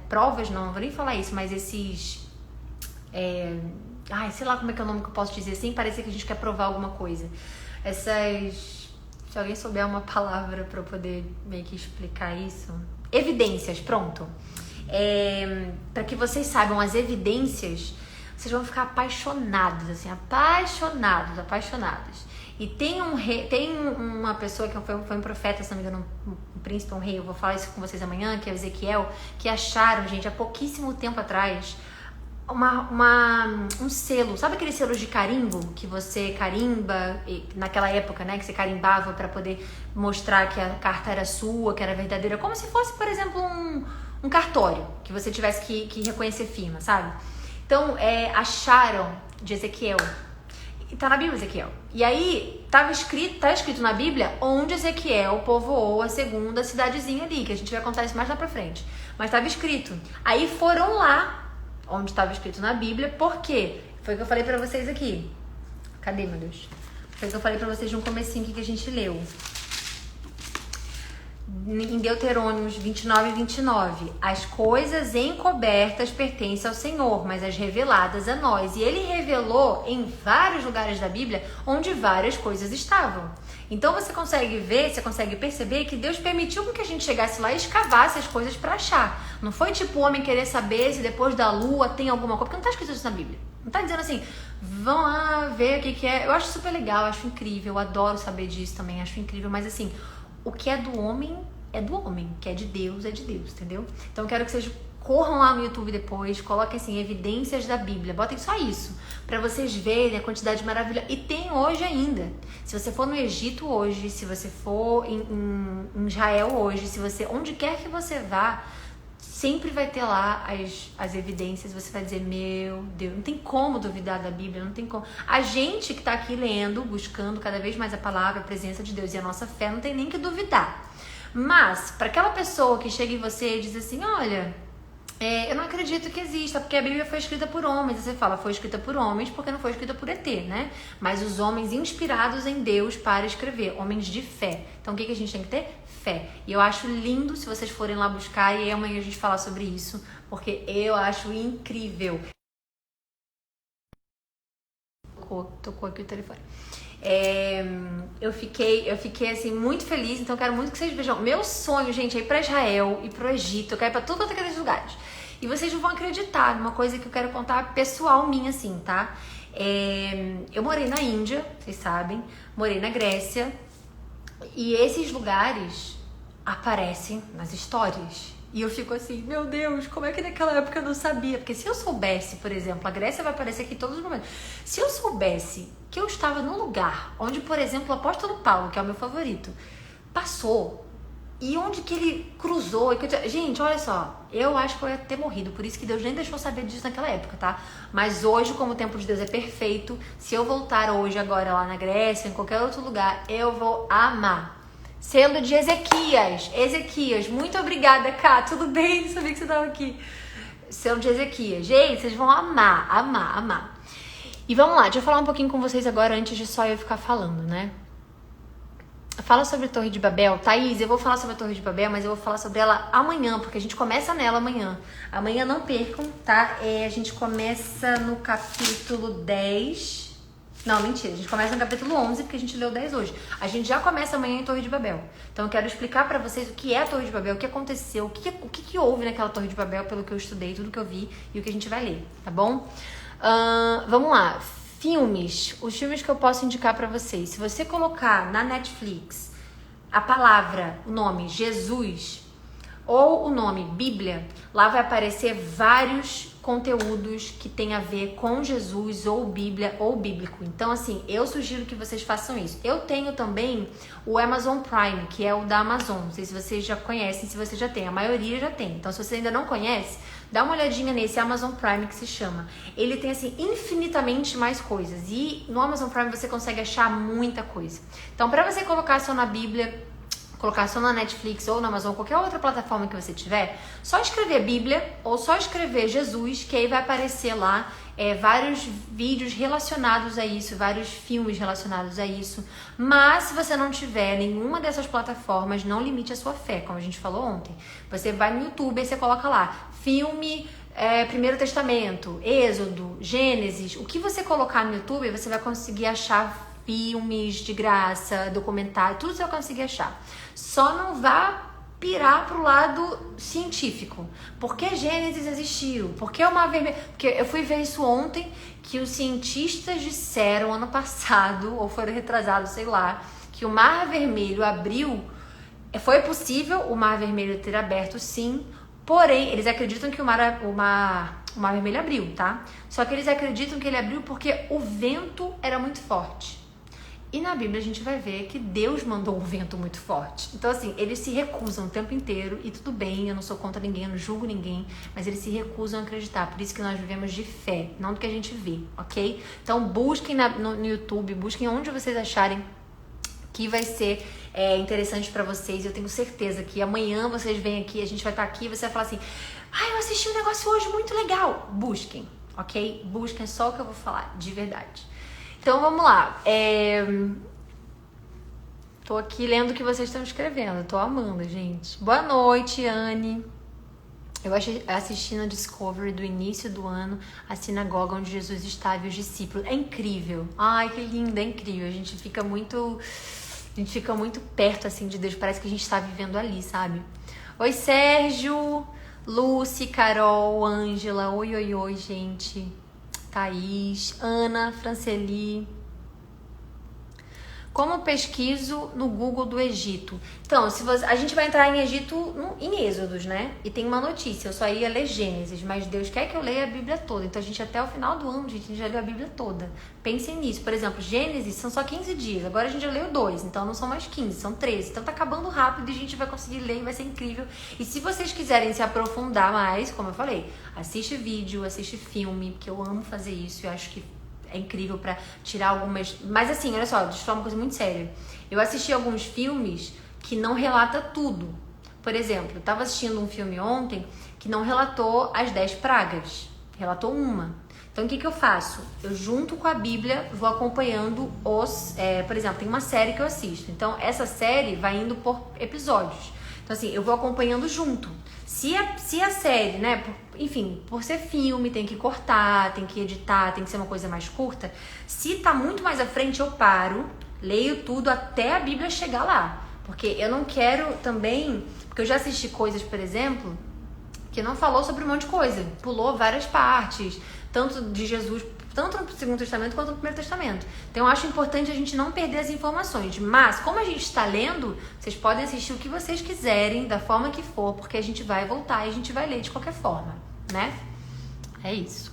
provas, não vou nem falar isso, mas esses... sei lá como é que é o nome que eu posso dizer, sem parecer que a gente quer provar alguma coisa. Essas Se alguém souber uma palavra para eu poder meio que explicar isso. Evidências, pronto. Para que vocês saibam as evidências, vocês vão ficar apaixonados, assim, apaixonados. E tem uma pessoa que foi um profeta, se não me engano, um príncipe, um rei, eu vou falar isso com vocês amanhã, que é o Ezequiel, que acharam, gente, há pouquíssimo tempo atrás, um selo, sabe aqueles selos de carimbo que você carimba, naquela época, né, que você carimbava para poder mostrar que a carta era sua, que era verdadeira, como se fosse, por exemplo, um cartório, que você tivesse que reconhecer firma, sabe? Então, acharam de Ezequiel, tá na Bíblia Ezequiel, e aí tá escrito na Bíblia onde Ezequiel povoou a segunda cidadezinha ali, que a gente vai contar isso mais lá pra frente, mas tava escrito, aí foram lá onde estava escrito na Bíblia, porque foi o que eu falei pra vocês aqui. Cadê, meu Deus? Foi o que eu falei pra vocês no comecinho que a gente leu. Em Deuterônios 29 e 29. As coisas encobertas pertencem ao Senhor, mas as reveladas a nós. E ele revelou em vários lugares da Bíblia onde várias coisas estavam. Então você consegue ver, você consegue perceber que Deus permitiu que a gente chegasse lá e escavasse as coisas para achar. Não foi tipo o homem querer saber se depois da lua tem alguma coisa, porque não está escrito isso na Bíblia. Não está dizendo assim, vão lá ver o que é. Eu acho super legal, acho incrível, eu adoro saber disso também, acho incrível, mas assim, o que é do homem, o que é de Deus, entendeu? Então eu quero que vocês corram lá no YouTube depois, coloquem assim, evidências da Bíblia, botem só isso, pra vocês verem a quantidade maravilhosa. E tem hoje ainda. Se você for no Egito hoje, se você for em Israel hoje, se você, onde quer que você vá, sempre vai ter lá as evidências, você vai dizer, meu Deus, não tem como duvidar da Bíblia, não tem como. A gente que tá aqui lendo, buscando cada vez mais a palavra, a presença de Deus e a nossa fé, não tem nem que duvidar. Mas, para aquela pessoa que chega em você e diz assim, olha, eu não acredito que exista, porque a Bíblia foi escrita por homens. E você fala, foi escrita por homens porque não foi escrita por ET, né? Mas os homens inspirados em Deus para escrever, homens de fé. Então o que a gente tem que ter? Fé. E eu acho lindo se vocês forem lá buscar e amanhã a gente falar sobre isso, porque eu acho incrível. Tocou aqui o telefone. Eu fiquei assim muito feliz, então eu quero muito que vocês vejam. Meu sonho, gente, é ir pra Israel e pro Egito, eu quero ir pra tudo aqueles lugares. E vocês não vão acreditar numa coisa que eu quero contar pessoal minha, assim, tá? Eu morei na Índia, vocês sabem, morei na Grécia, e esses lugares aparecem nas histórias. E eu fico assim, meu Deus, como é que naquela época eu não sabia? Porque se eu soubesse, por exemplo, a Grécia vai aparecer aqui em todos os momentos. Se eu soubesse que eu estava num lugar onde, por exemplo, o apóstolo Paulo, que é o meu favorito, passou, e onde que ele cruzou, gente, olha só, eu acho que eu ia ter morrido, por isso que Deus nem deixou saber disso naquela época, tá? Mas hoje, como o tempo de Deus é perfeito, se eu voltar hoje, agora lá na Grécia, em qualquer outro lugar, eu vou amar. Selo de Ezequias, muito obrigada, Cá, tudo bem? Sabia que você estava aqui. Selo de Ezequias, gente, vocês vão amar. E vamos lá, deixa eu falar um pouquinho com vocês agora, antes de só eu ficar falando, né? Fala sobre a Torre de Babel. Thaís, eu vou falar sobre a Torre de Babel, mas eu vou falar sobre ela amanhã, porque a gente começa nela amanhã. Amanhã não percam, tá? A gente começa no capítulo 10... Não, mentira, a gente começa no capítulo 11, porque a gente leu 10 hoje. A gente já começa amanhã em Torre de Babel. Então eu quero explicar pra vocês o que é a Torre de Babel, o que aconteceu, o que houve naquela Torre de Babel, pelo que eu estudei, tudo que eu vi e o que a gente vai ler, tá bom? Vamos lá. Filmes, os filmes que eu posso indicar pra vocês. Se você colocar na Netflix a palavra, o nome Jesus ou o nome Bíblia, lá vai aparecer vários conteúdos que tem a ver com Jesus ou Bíblia ou bíblico. Então, assim, eu sugiro que vocês façam isso. Eu tenho também o Amazon Prime, que é o da Amazon. Não sei se vocês já conhecem, se você já tem. A maioria já tem. Então, se você ainda não conhece, dá uma olhadinha nesse Amazon Prime que se chama. Ele tem, assim, infinitamente mais coisas. E no Amazon Prime você consegue achar muita coisa. Então, para você colocar só na Bíblia, colocar só na Netflix ou na Amazon, qualquer outra plataforma que você tiver, só escrever Bíblia ou só escrever Jesus, que aí vai aparecer lá vários vídeos relacionados a isso, vários filmes relacionados a isso. Mas se você não tiver nenhuma dessas plataformas, não limite a sua fé, como a gente falou ontem. Você vai no YouTube e você coloca lá, filme, Primeiro Testamento, Êxodo, Gênesis, o que você colocar no YouTube, você vai conseguir achar filmes de graça, documentário, tudo você vai conseguir achar. Só não vá pirar pro lado científico. Por que Gênesis existiu? Por que o Mar Vermelho? Porque eu fui ver isso ontem, que os cientistas disseram ano passado, ou foram retrasados, sei lá, que o Mar Vermelho abriu. Foi possível o Mar Vermelho ter aberto, sim, porém, eles acreditam que o Mar Vermelho abriu, tá? Só que eles acreditam que ele abriu porque o vento era muito forte. E na Bíblia a gente vai ver que Deus mandou um vento muito forte. Então, assim, eles se recusam o tempo inteiro, e tudo bem, eu não sou contra ninguém, eu não julgo ninguém, mas eles se recusam a acreditar. Por isso que nós vivemos de fé, não do que a gente vê, ok? Então, busquem no YouTube, busquem onde vocês acharem que vai ser interessante pra vocês. Eu tenho certeza que amanhã vocês vêm aqui, a gente vai estar aqui, você vai falar assim: eu assisti um negócio hoje muito legal. Busquem, ok? Busquem só o que eu vou falar, de verdade. Então vamos lá. Tô aqui lendo o que vocês estão escrevendo. Tô amando, gente. Boa noite, Anne. Eu assisti na Discovery do início do ano a sinagoga onde Jesus estava e os discípulos. É incrível. Ai, que lindo, é incrível. A gente fica muito perto, assim, de Deus. Parece que a gente tá vivendo ali, sabe? Oi, Sérgio, Lucy, Carol, Ângela. Oi, oi, oi, gente. Thaís, Ana, Franceli. Como pesquiso no Google do Egito? Então, a gente vai entrar em Egito em Êxodos, né? E tem uma notícia, eu só ia ler Gênesis, mas Deus quer que eu leia a Bíblia toda. Então, a gente até o final do ano, a gente já leu a Bíblia toda. Pensem nisso. Por exemplo, Gênesis são só 15 dias. Agora a gente já leu 2, então não são mais 15, são 13. Então, tá acabando rápido e a gente vai conseguir ler e vai ser incrível. E se vocês quiserem se aprofundar mais, como eu falei, assiste vídeo, assiste filme, porque eu amo fazer isso. Eu acho que é incrível pra tirar algumas... Mas assim, olha só, deixa eu falar uma coisa muito séria. Eu assisti alguns filmes que não relata tudo. Por exemplo, eu tava assistindo um filme ontem que não relatou as 10 pragas. Relatou uma. Então, o que eu faço? Eu, junto com a Bíblia, vou acompanhando por exemplo, tem uma série que eu assisto. Então, essa série vai indo por episódios. Então, assim, eu vou acompanhando junto. Se a série, né, enfim, por ser filme, tem que cortar, tem que editar, tem que ser uma coisa mais curta. Se tá muito mais à frente, eu paro, leio tudo até a Bíblia chegar lá. Porque eu não quero também... Porque eu já assisti coisas, por exemplo, que não falou sobre um monte de coisa. Pulou várias partes, tanto de Jesus... tanto no Segundo Testamento quanto no Primeiro Testamento. Então, eu acho importante a gente não perder as informações. Mas, como a gente está lendo, vocês podem assistir o que vocês quiserem, da forma que for, porque a gente vai voltar e a gente vai ler de qualquer forma, né? É isso.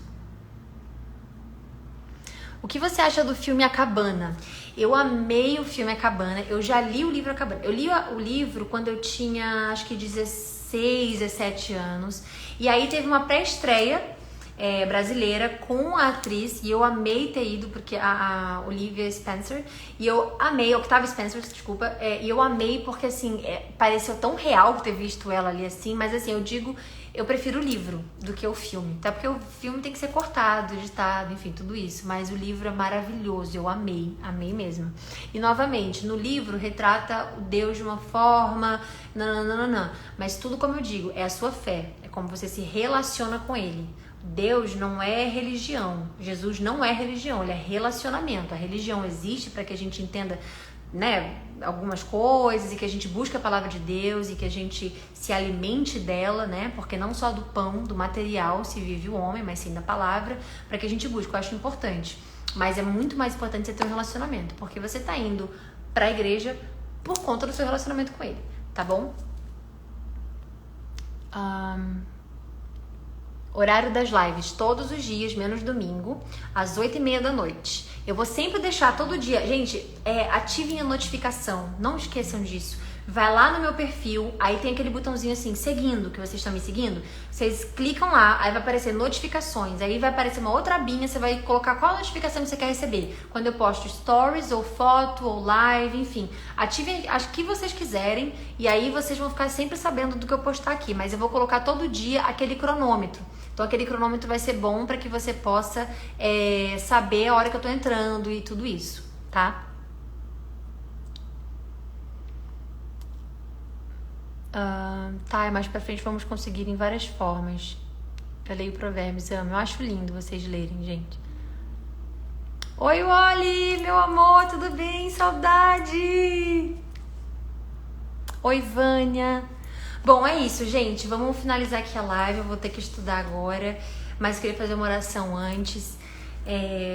O que você acha do filme A Cabana? Eu amei o filme A Cabana. Eu já li o livro A Cabana. Eu li o livro quando eu tinha, acho que 16, 17 anos. E aí teve uma pré-estreia brasileira com a atriz, e eu amei ter ido, porque a Olivia Spencer, e eu amei, Octavia Spencer, desculpa, e eu amei porque, assim, pareceu tão real ter visto ela ali, assim, mas, assim, eu prefiro o livro do que o filme, tá? Porque o filme tem que ser cortado, editado, enfim, tudo isso, mas o livro é maravilhoso, eu amei mesmo. E, novamente, no livro retrata o Deus de uma forma, não, mas tudo, como eu digo, é a sua fé, é como você se relaciona com ele. Deus não é religião, Jesus não é religião, ele é relacionamento. A religião existe para que a gente entenda, né, algumas coisas, e que a gente busque a palavra de Deus e que a gente se alimente dela, né, porque não só do pão, do material se vive o homem, mas sim da palavra, para que a gente busque. Eu acho importante, mas é muito mais importante você ter um relacionamento, porque você tá indo para a igreja por conta do seu relacionamento com ele, tá bom? Horário das lives, todos os dias, menos domingo, às 8h30 da noite. Eu vou sempre deixar todo dia. Gente, ativem a notificação, não esqueçam disso. Vai lá no meu perfil, aí tem aquele botãozinho assim, seguindo, que vocês estão me seguindo. Vocês clicam lá, aí vai aparecer notificações, aí vai aparecer uma outra abinha, você vai colocar qual notificação que você quer receber. Quando eu posto stories, ou foto, ou live, enfim. Ativem as que vocês quiserem, e aí vocês vão ficar sempre sabendo do que eu postar aqui. Mas eu vou colocar todo dia aquele cronômetro. Então, aquele cronômetro vai ser bom para que você possa saber a hora que eu tô entrando e tudo isso, tá? Mais pra frente vamos conseguir em várias formas. Eu leio Provérbios, amo. Eu acho lindo vocês lerem, gente. Oi, Wally, meu amor, tudo bem? Saudade! Oi, Vânia. Bom, é isso, gente. Vamos finalizar aqui a live. Eu vou ter que estudar agora, mas eu queria fazer uma oração antes.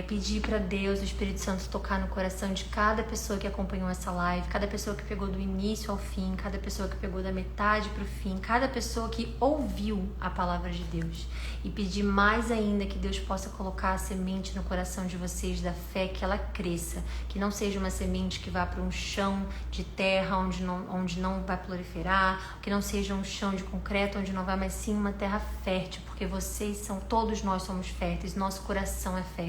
Pedir para Deus, o Espírito Santo, tocar no coração de cada pessoa que acompanhou essa live, cada pessoa que pegou do início ao fim, cada pessoa que pegou da metade para o fim, cada pessoa que ouviu a palavra de Deus. E pedir mais ainda que Deus possa colocar a semente no coração de vocês da fé, que ela cresça, que não seja uma semente que vá para um chão de terra onde não vai proliferar, que não seja um chão de concreto onde não vai, mas sim uma terra fértil, porque todos nós somos férteis, nosso coração é fértil.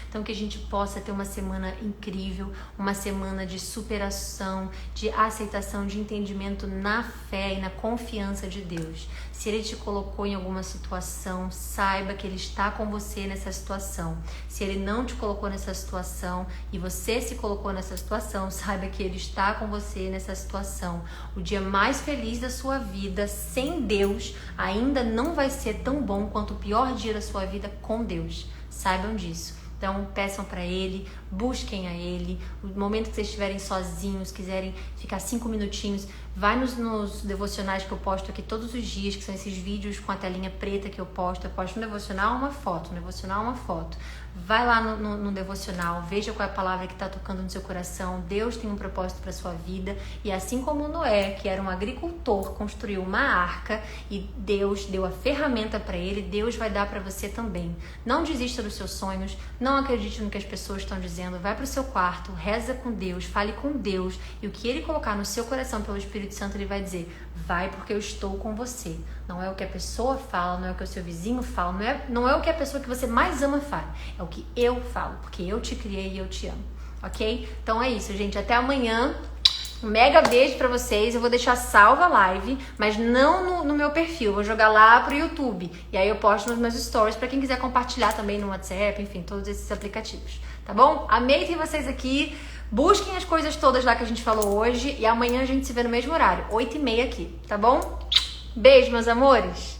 Então que a gente possa ter uma semana incrível, uma semana de superação, de aceitação, de entendimento na fé e na confiança de Deus. Se Ele te colocou em alguma situação, saiba que Ele está com você nessa situação. Se Ele não te colocou nessa situação e você se colocou nessa situação, saiba que Ele está com você nessa situação. O dia mais feliz da sua vida sem Deus ainda não vai ser tão bom quanto o pior dia da sua vida com Deus. Saibam disso. Então, peçam para Ele, busquem a Ele. No momento que vocês estiverem sozinhos, quiserem ficar 5 minutinhos, vai nos devocionais que eu posto aqui todos os dias, que são esses vídeos com a telinha preta que eu posto. Eu posto no devocional uma foto. Vai lá no devocional, veja qual é a palavra que está tocando no seu coração. Deus tem um propósito para sua vida. E assim como Noé, que era um agricultor, construiu uma arca e Deus deu a ferramenta para ele, Deus vai dar para você também. Não desista dos seus sonhos, não acredite no que as pessoas estão dizendo. Vai para o seu quarto, reza com Deus, fale com Deus. E o que Ele colocar no seu coração pelo Espírito Santo, Ele vai dizer: vai, porque eu estou com você. Não é o que a pessoa fala, não é o que o seu vizinho fala, não é o que a pessoa que você mais ama fala. É o que eu falo, porque eu te criei e eu te amo, ok? Então é isso, gente. Até amanhã. Um mega beijo pra vocês. Eu vou deixar salva a live, mas não no meu perfil. Eu vou jogar lá pro YouTube. E aí eu posto nos meus stories pra quem quiser compartilhar também no WhatsApp, enfim, todos esses aplicativos. Tá bom? Amei ter vocês aqui. Busquem as coisas todas lá que a gente falou hoje. E amanhã a gente se vê no mesmo horário, 8h30 aqui, tá bom? Beijo, meus amores!